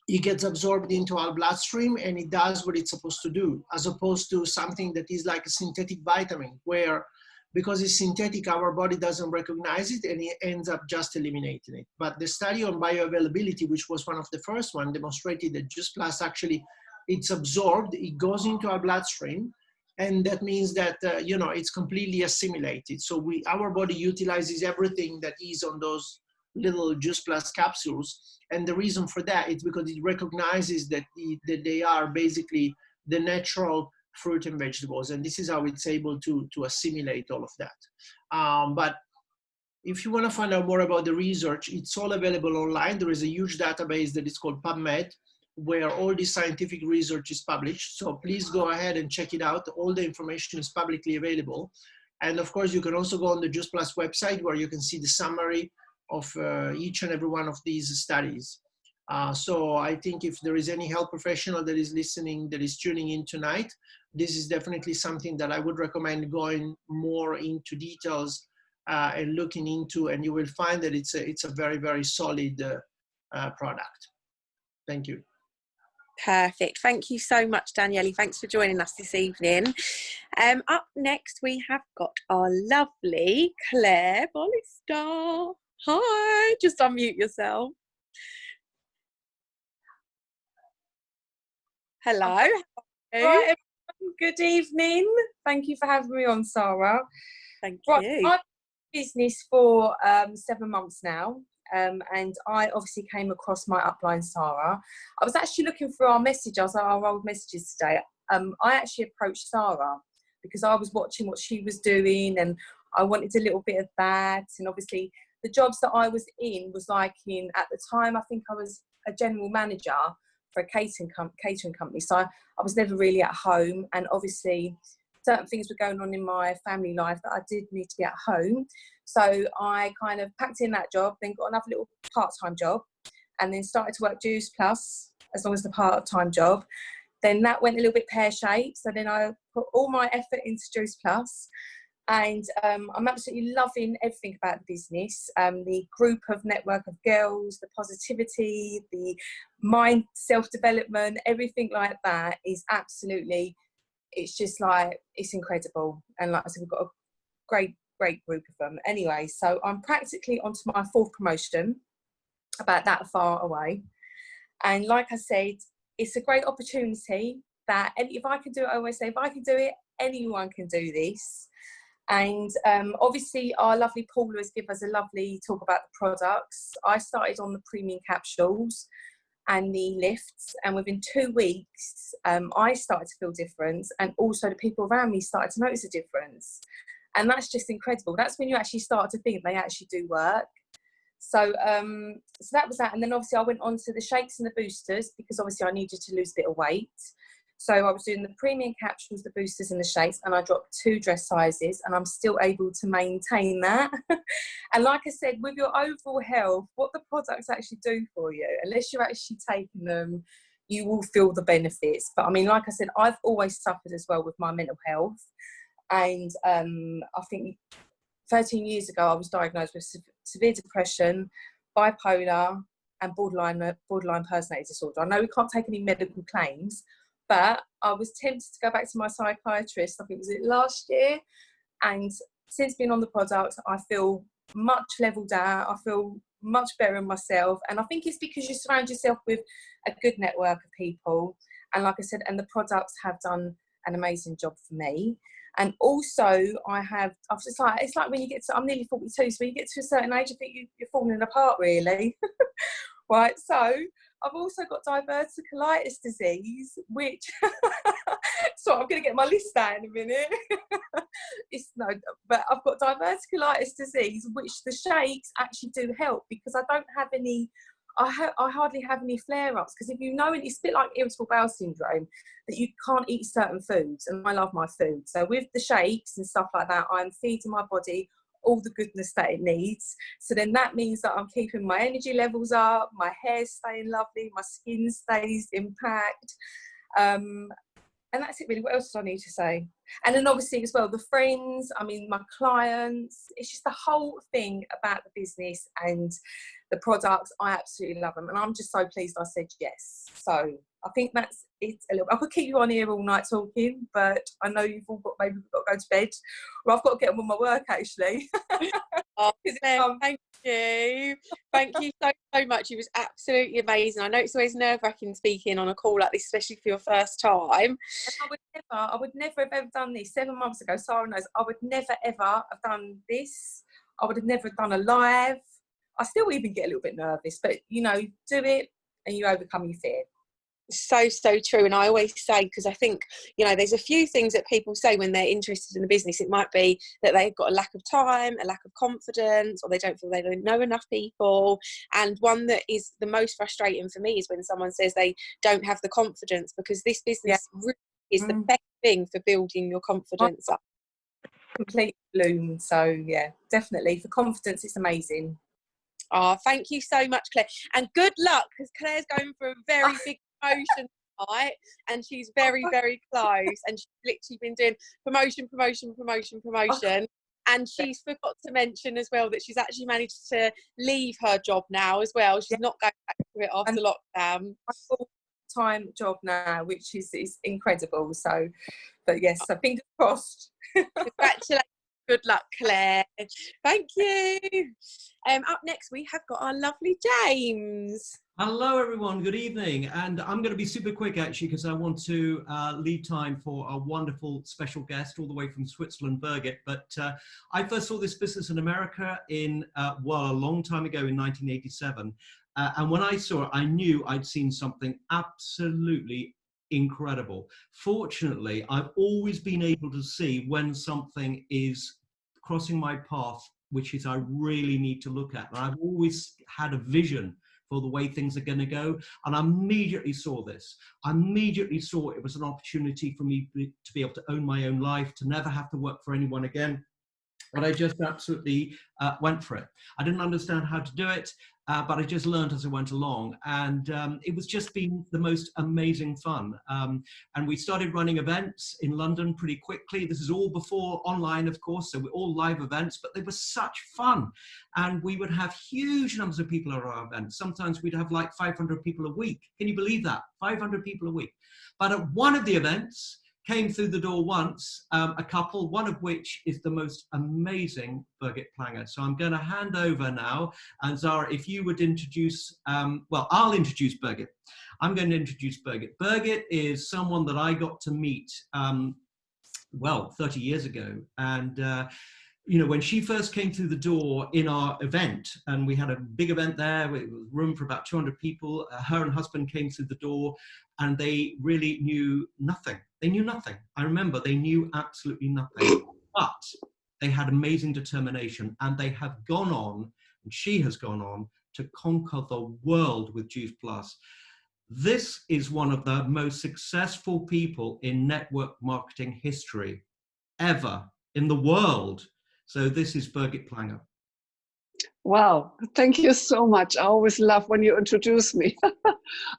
it gets absorbed into our bloodstream and it does what it's supposed to do, as opposed to something that is like a synthetic vitamin, where because it's synthetic, our body doesn't recognize it and it ends up just eliminating it. But the study on bioavailability, which was one of the first one, demonstrated that Juice Plus actually, it's absorbed, it goes into our bloodstream, and that means that, it's completely assimilated. So our body utilizes everything that is on those little Juice Plus capsules. And the reason for that is because it recognizes that they are basically the natural fruit and vegetables, and this is how it's able to assimilate all of that. But if you want to find out more about the research, it's all available online. There is a huge database that is called PubMed, where all this scientific research is published. So please go ahead and check it out. All the information is publicly available. And of course, you can also go on the Juice Plus website, where you can see the summary of each and every one of these studies. So I think if there is any health professional that is listening, that is tuning in tonight, this is definitely something that I would recommend going more into details and looking into, and you will find that it's a very, very solid product. Thank you. Perfect. Thank you so much, Daniele. Thanks for joining us this evening. Up next, we have got our lovely Claire Bollister. Hi, just unmute yourself. Hello. Hi, everyone. Good evening. Thank you for having me on, Sarah. Thank you. I've been in business for 7 months now, and I obviously came across my upline, Sarah. I was actually looking for our old messages today. I actually approached Sarah because I was watching what she was doing, and I wanted a little bit of that. And obviously, the jobs that I was in was at the time, I think I was a general manager for a catering company. So I was never really at home, and obviously certain things were going on in my family life that I did need to be at home. So I kind of packed in that job, then got another little part-time job, and then started to work Juice Plus as long as the part-time job. Then that went a little bit pear-shaped. So then I put all my effort into Juice Plus. And I'm absolutely loving everything about the business. The group of network of girls, the positivity, the mind self-development, everything like that is absolutely, it's just like, it's incredible. And like I said, we've got a great group of them. Anyway, so I'm practically onto my 4th promotion, about that far away. And like I said, it's a great opportunity that, and if I can do it, I always say, if I can do it, anyone can do this. And obviously our lovely Paula has given us a lovely talk about the products. I started on the premium capsules and the lifts, and within 2 weeks I started to feel difference, and also the people around me started to notice a difference. And that's just incredible. That's when you actually start to think they actually do work. So so that was that. And then obviously I went on to the shakes and the boosters, because obviously I needed to lose a bit of weight. So I was doing the premium capsules, the boosters and the shakes, and I dropped 2 dress sizes, and I'm still able to maintain that. And like I said, with your overall health, what the products actually do for you, unless you're actually taking them, you will feel the benefits. But I mean, like I said, I've always suffered as well with my mental health. And I think 13 years ago, I was diagnosed with severe depression, bipolar, and borderline personality disorder. I know we can't take any medical claims, but I was tempted to go back to my psychiatrist, I think it was last year. And since being on the product, I feel much leveled out. I feel much better in myself. And I think it's because you surround yourself with a good network of people. And like I said, and the products have done an amazing job for me. And also it's like when you get to, I'm nearly 42, so when you get to a certain age, I think you're falling apart really. Right, so I've also got diverticulitis disease, which, so I'm going to get my list out in a minute. But I've got diverticulitis disease, which the shakes actually do help, because I don't have any, I hardly have any flare-ups, because if you know, it's a bit like irritable bowel syndrome, that you can't eat certain foods, and I love my food. So with the shakes and stuff like that, I'm feeding my body all the goodness that it needs. So then that means that I'm keeping my energy levels up, my hair's staying lovely, my skin stays intact. And that's it really. What else do I need to say? And then obviously as well, the friends, I mean, my clients, it's just the whole thing about the business and the products. I absolutely love them. And I'm just so pleased I said yes. So I think that's it a little bit. I could keep you on here all night talking, but I know you've all got, maybe got to go to bed. Well, I've got to get on with my work actually. Oh, thank you. Thank you so much. It was absolutely amazing. I know it's always nerve-wracking speaking on a call like this, especially for your first time. And I would never have ever done this 7 months ago. Sarah knows I would never ever have done this. I would have never done a live. I still even get a little bit nervous, but you know, do it and you overcome your fear. So true. And I always say, because I think, you know, there's a few things that people say when they're interested in the business. It might be that they've got a lack of time, a lack of confidence, or they don't feel they don't know enough people. And one that is the most frustrating for me is when someone says they don't have the confidence, because this business really is the best thing for building your confidence up. Complete bloom. So yeah, definitely for confidence, it's amazing. Oh, thank you so much, Claire, and good luck, because Claire's going for a very big promotion tonight, and she's very close, and she's literally been doing promotion, and she's forgot to mention as well that she's actually managed to leave her job now as well. She's not going back to it after lockdown. A full-time job now, which is incredible. So, but yes, so fingers crossed. Congratulations. Good luck, Claire. Thank you. Up next, we have got our lovely James. Hello, everyone. Good evening. And I'm going to be super quick, actually, because I want to leave time for a wonderful special guest all the way from Switzerland, Birgit. But I first saw this business in America in, a long time ago in 1987. And when I saw it, I knew I'd seen something absolutely incredible. Fortunately, I've always been able to see when something is crossing my path, which is I really need to look at. And I've always had a vision for the way things are going to go. And I immediately saw this. I immediately saw it was an opportunity for me to be able to own my own life, to never have to work for anyone again. And I just absolutely went for it. I didn't understand how to do it, but I just learned as I went along. And it was just been the most amazing fun. And we started running events in London pretty quickly. This is all before online, of course, so we're all live events, but they were such fun. And we would have huge numbers of people at our events. Sometimes we'd have like 500 people a week. Can you believe that? 500 people a week. But at one of the events, came through the door once, a couple, one of which is the most amazing Birgit Planger. So I'm going to hand over now. And Zara, if you would introduce, I'll introduce Birgit. I'm going to introduce Birgit. Birgit is someone that I got to meet, 30 years ago. And, you know, when she first came through the door in our event, and we had a big event there, with room for about 200 people, her and husband came through the door, and they really knew nothing. They knew nothing. I remember they knew absolutely nothing. But they had amazing determination, and they have gone on, and she has gone on to conquer the world with Juice Plus. This is one of the most successful people in network marketing history ever in the world. So this is Birgit Planger. Wow, thank you so much. I always love when you introduce me.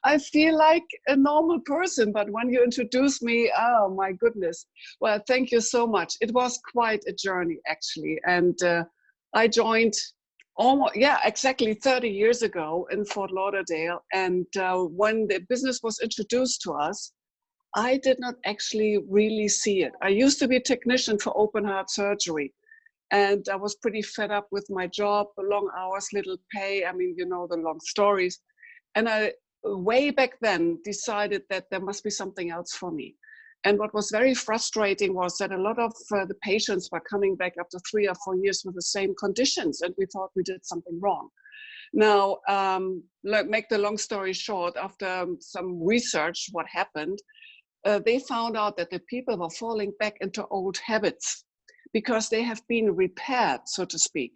I feel like a normal person, but when you introduce me, oh my goodness. Well, thank you so much. It was quite a journey, actually. And I joined almost, exactly 30 years ago in Fort Lauderdale. And when the business was introduced to us, I did not actually really see it. I used to be a technician for open heart surgery. And I was pretty fed up with my job, long hours, little pay. I mean, you know, the long stories. And I, way back then, decided that there must be something else for me. And what was very frustrating was that a lot of the patients were coming back after 3 or 4 years with the same conditions. And we thought we did something wrong. Now, make the long story short, after some research, what happened, they found out that the people were falling back into old habits, because they have been repaired, so to speak.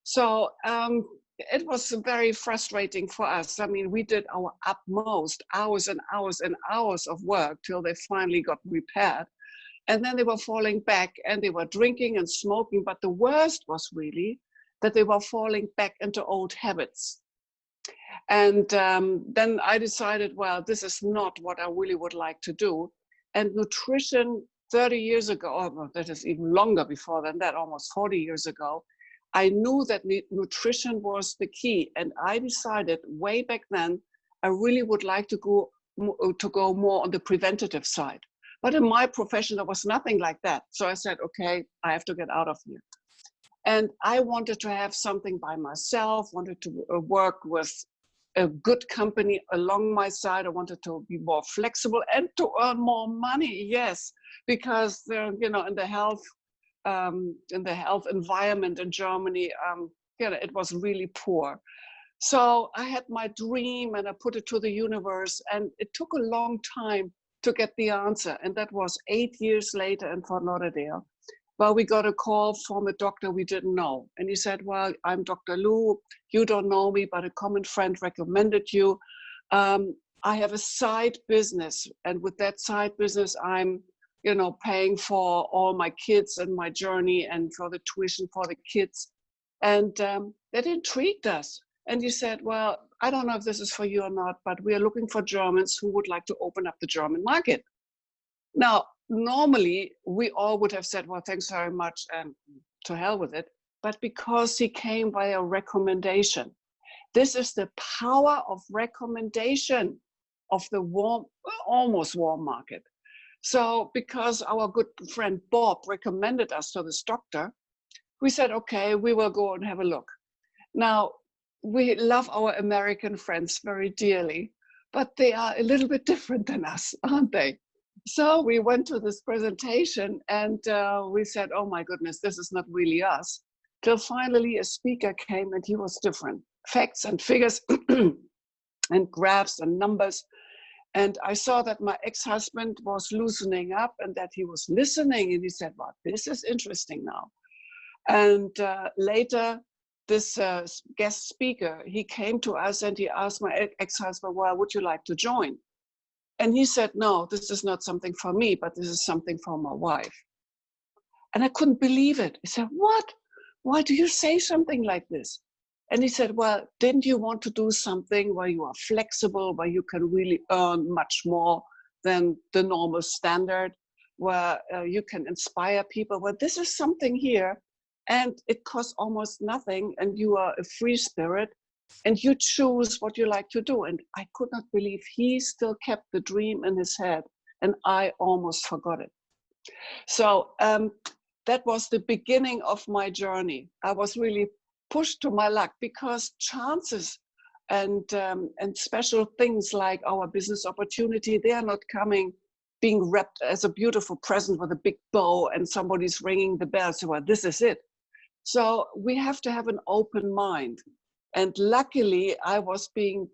So it was very frustrating for us. I mean, we did our utmost, hours and hours and hours of work till they finally got repaired. And then they were falling back and they were drinking and smoking. But the worst was really that they were falling back into old habits. And then I decided, well, this is not what I really would like to do. And nutrition, 30 years ago, or that is even longer before than that, almost 40 years ago, I knew that nutrition was the key. And I decided way back then, I really would like to go more on the preventative side. But in my profession, there was nothing like that. So I said, okay, I have to get out of here. And I wanted to have something by myself, wanted to work with a good company along my side. I wanted to be more flexible and to earn more money, yes, because you know, in the health environment in Germany, you know, it was really poor. So I had my dream and I put it to the universe, and it took a long time to get the answer. And that was 8 years later in Fort Lauderdale. Well, we got a call from a doctor we didn't know. And he said, well, I'm Dr. Lou. You don't know me, but a common friend recommended you. I have a side business. And with that side business, I'm, you know, paying for all my kids and my journey and for the tuition for the kids. And that intrigued us. And he said, well, I don't know if this is for you or not, but we are looking for Germans who would like to open up the German market. Now, normally, we all would have said, well, thanks very much, and to hell with it. But because he came by a recommendation, this is the power of recommendation of the warm, almost warm market. So because our good friend Bob recommended us to this doctor, we said, okay, we will go and have a look. Now, we love our American friends very dearly, but they are a little bit different than us, aren't they? So we went to this presentation and we said, oh my goodness, this is not really us. Till finally a speaker came and he was different. Facts and figures and graphs and numbers. And I saw that my ex-husband was loosening up and that he was listening. And he said, well, this is interesting now. And later, this guest speaker, he came to us and he asked my ex-husband, well, would you like to join? And he said, no, this is not something for me, but this is something for my wife. And I couldn't believe it. He said, what? Why do you say something like this? And he said, well, didn't you want to do something where you are flexible, where you can really earn much more than the normal standard, where you can inspire people? Well, this is something here, and it costs almost nothing, and you are a free spirit, and you choose what you like to do. And I could not believe he still kept the dream in his head, and I almost forgot it. So that was the beginning of my journey. I was really pushed to my luck, because chances and special things like our business opportunity, they are not coming being wrapped as a beautiful present with a big bow and somebody's ringing the bell. So, well, this is it. So we have to have an open mind. And luckily, I was being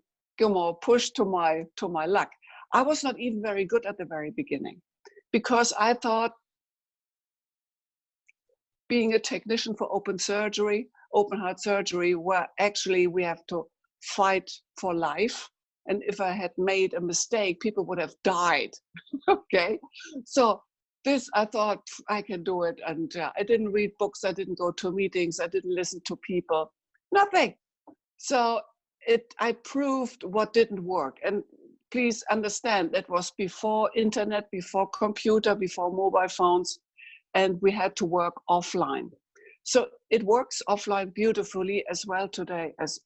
pushed to my luck. I was not even very good at the very beginning, because I thought being a technician for open heart surgery, where actually we have to fight for life. And if I had made a mistake, people would have died. Okay. So this, I thought I can do it. And I didn't read books. I didn't go to meetings. I didn't listen to people, nothing. So I proved what didn't work. And please understand, that was before internet, before computer, before mobile phones, and we had to work offline. So it works offline beautifully as well today as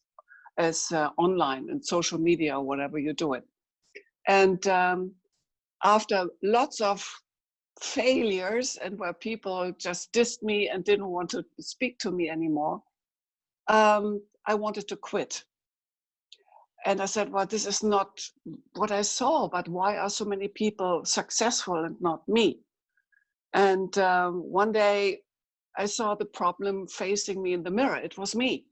online and social media or whatever you do it. And after lots of failures and where people just dissed me and didn't want to speak to me anymore, I wanted to quit. And I said, well, this is not what I saw, but why are so many people successful and not me? And one day I saw the problem facing me in the mirror. It was me.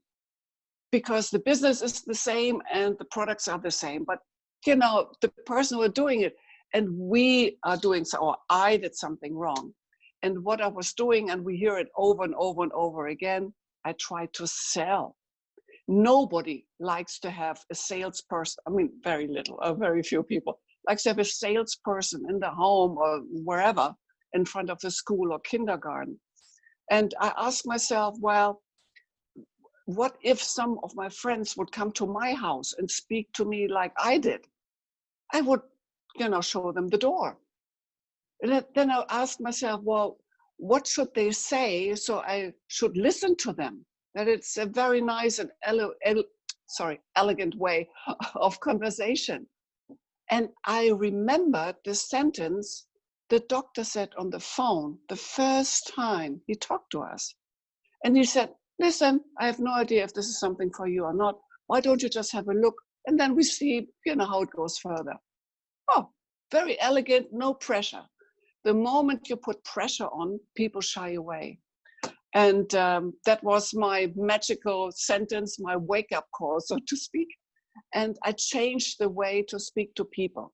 Because the business is the same and the products are the same. But, you know, the person who are doing it, and we are doing so, or I did something wrong. And what I was doing, and we hear it over and over and over again, I tried to sell. Nobody likes to have a salesperson. I mean, very little, or very few people likes to have a salesperson in the home or wherever in front of the school or kindergarten. And I asked myself, well, what if some of my friends would come to my house and speak to me like I did? I would, you know, show them the door. And then I asked myself, well, what should they say so I should listen to them? That it's a very nice and elegant way of conversation. And I remembered the sentence the doctor said on the phone the first time he talked to us. And he said, listen, I have no idea if this is something for you or not. Why don't you just have a look? And then we see, you know, how it goes further. Oh, very elegant, no pressure. The moment you put pressure on, people shy away. And that was my magical sentence, my wake-up call, so to speak. And I changed the way to speak to people.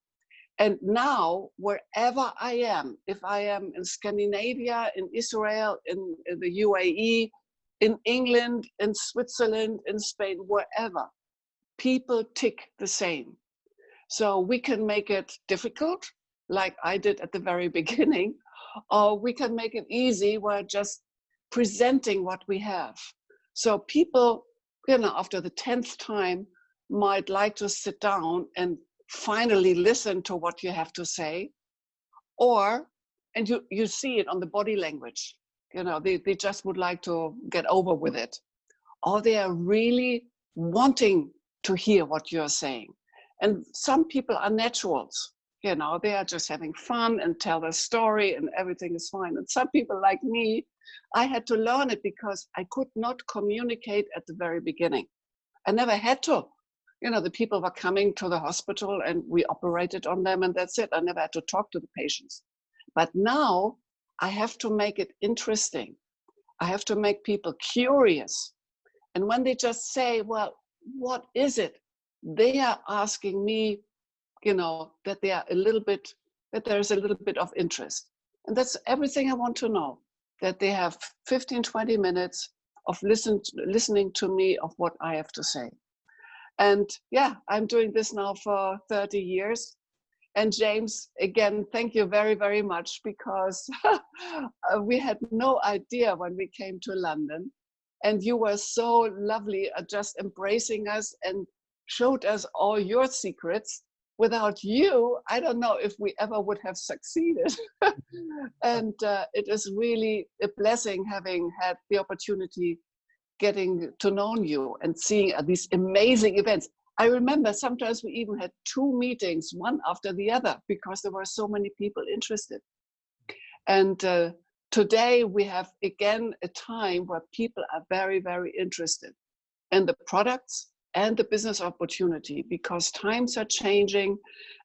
And now, wherever I am, if I am in Scandinavia, in Israel, in the UAE, in England, in Switzerland, in Spain, wherever, people tick the same. So we can make it difficult, like I did at the very beginning, or we can make it easy where just presenting what we have. So people, you know, after the 10th time might like to sit down and finally listen to what you have to say, and you see it on the body language. You know, they just would like to get over with it. Or they are really wanting to hear what you're saying. And some people are naturals. You know, they are just having fun and tell their story and everything is fine. And some people like me, I had to learn it because I could not communicate at the very beginning. I never had to. You know, the people were coming to the hospital and we operated on them and that's it. I never had to talk to the patients. But now I have to make it interesting. I have to make people curious. And when they just say, well, what is it? They are asking me, you know, that there's a little bit of interest. And that's everything I want to know, that they have 15, 20 minutes of listening to me of what I have to say. And yeah, I'm doing this now for 30 years. And James, again, thank you very, very much, because we had no idea when we came to London. And you were so lovely at just embracing us and showed us all your secrets. Without you, I don't know if we ever would have succeeded. And it is really a blessing having had the opportunity getting to know you and seeing these amazing events. I remember sometimes we even had 2 meetings, one after the other, because there were so many people interested. And today we have again a time where people are very, very interested in the products and the business opportunity, because times are changing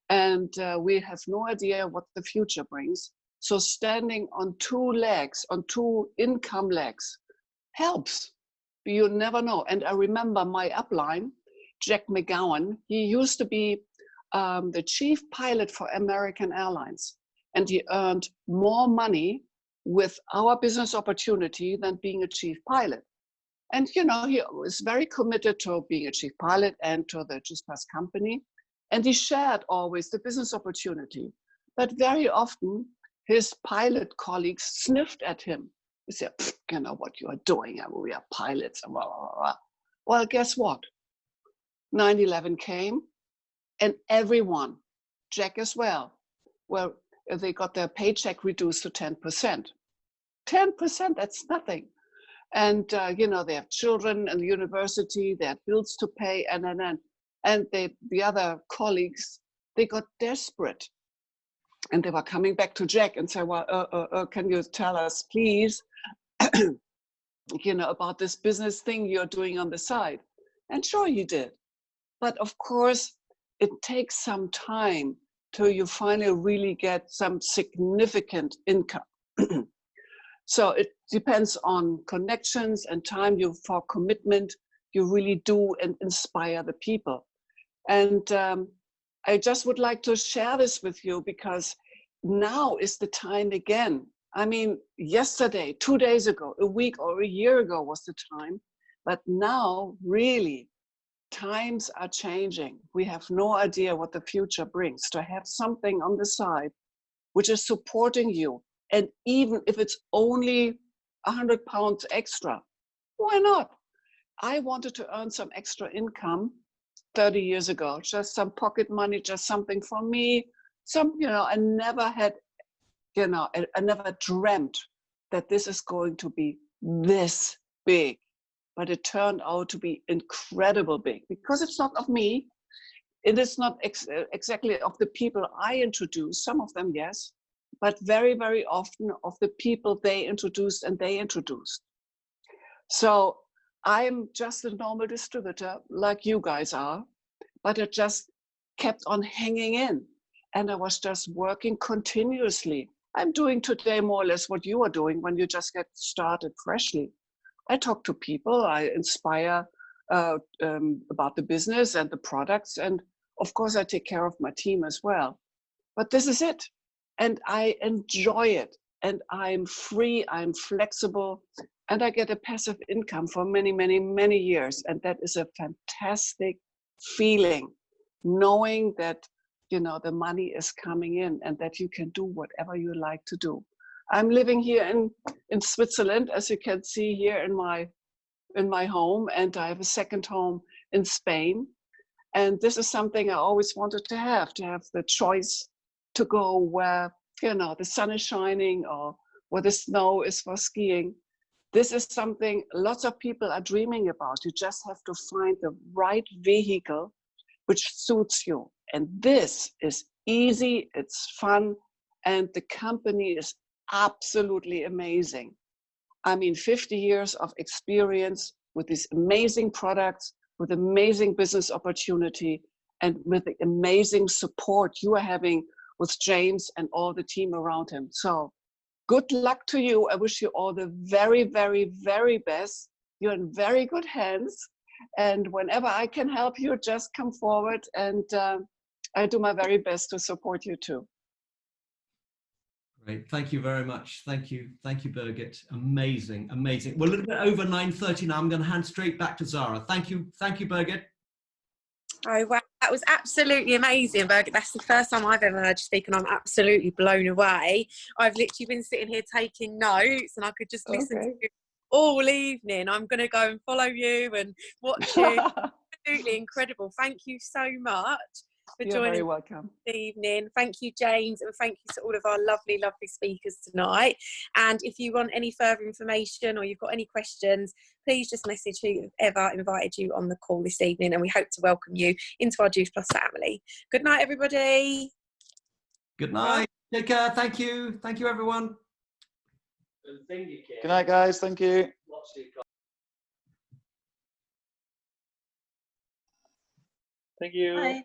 and we have no idea what the future brings. So standing on 2 legs, on 2 income legs, helps. You never know. And I remember my upline, Jack McGowan, he used to be the chief pilot for American Airlines. And he earned more money with our business opportunity than being a chief pilot. And, you know, he was very committed to being a chief pilot and to the Juice Plus company. And he shared always the business opportunity. But very often, his pilot colleagues sniffed at him. They said, you know what you are doing, we are pilots. Blah, blah, blah. Well, guess what? 9/11 came, and everyone, Jack as well, well, they got their paycheck reduced to 10%. 10%, that's nothing. And, you know, they have children in the university, they have bills to pay, and the other colleagues, they got desperate. And they were coming back to Jack and say, well, can you tell us, please, you know, about this business thing you're doing on the side? And sure, he did. But of course, it takes some time till you finally really get some significant income. So it depends on connections and time for commitment. You really do and inspire the people. And I just would like to share this with you because now is the time again. I mean, yesterday, 2 days ago, a week or a year ago was the time, but now really times are changing. We have no idea what the future brings. To have something on the side which is supporting you, and even if it's only 100 pounds extra, why not? I wanted to earn some extra income 30 years ago, just some pocket money, just something for me. You know, I never had, you know, I never dreamt that this is going to be this big, but it turned out to be incredible big because it's not of me. It is not exactly of the people I introduced, some of them, yes, but very, very often of the people they introduced and they introduced. So I'm just a normal distributor like you guys are, but I just kept on hanging in and I was just working continuously. I'm doing today more or less what you are doing when you just get started freshly. I talk to people, I inspire about the business and the products, and of course I take care of my team as well. But this is it, and I enjoy it, and I'm free, I'm flexible, and I get a passive income for many, many, many years, and that is a fantastic feeling, knowing that, you know, the money is coming in and that you can do whatever you like to do. I'm living here in Switzerland, as you can see here in my home, and I have a second home in Spain. And this is something I always wanted to have the choice to go where, you know, the sun is shining or where the snow is for skiing. This is something lots of people are dreaming about. You just have to find the right vehicle which suits you. And this is easy, it's fun, and the company is absolutely amazing. I mean, 50 years of experience with these amazing products, with amazing business opportunity, and with the amazing support you are having with James and all the team around him. So good luck to you. I wish you all the very, very, very best. You're in very good hands. And whenever I can help you, just come forward, and I do my very best to support you too. Great, thank you very much. Thank you, Birgit. Amazing, amazing. We're a little bit over 9:30 now. I'm going to hand straight back to Zara. Thank you, Birgit. Oh wow, that was absolutely amazing, Birgit. That's the first time I've ever heard you speak, and I'm absolutely blown away. I've literally been sitting here taking notes, and I could just listen to you all evening. I'm going to go and follow you and watch you. Absolutely incredible. Thank you so much for You're joining very welcome. this evening. Thank you, James, and thank you to all of our lovely, lovely speakers tonight. And if you want any further information or you've got any questions, please just message whoever invited you on the call this evening, and we hope to welcome you into our Juice Plus family. Good night, everybody. Good night. Take care. Thank you, everyone. Good night, guys. Thank you. Thank you. Bye.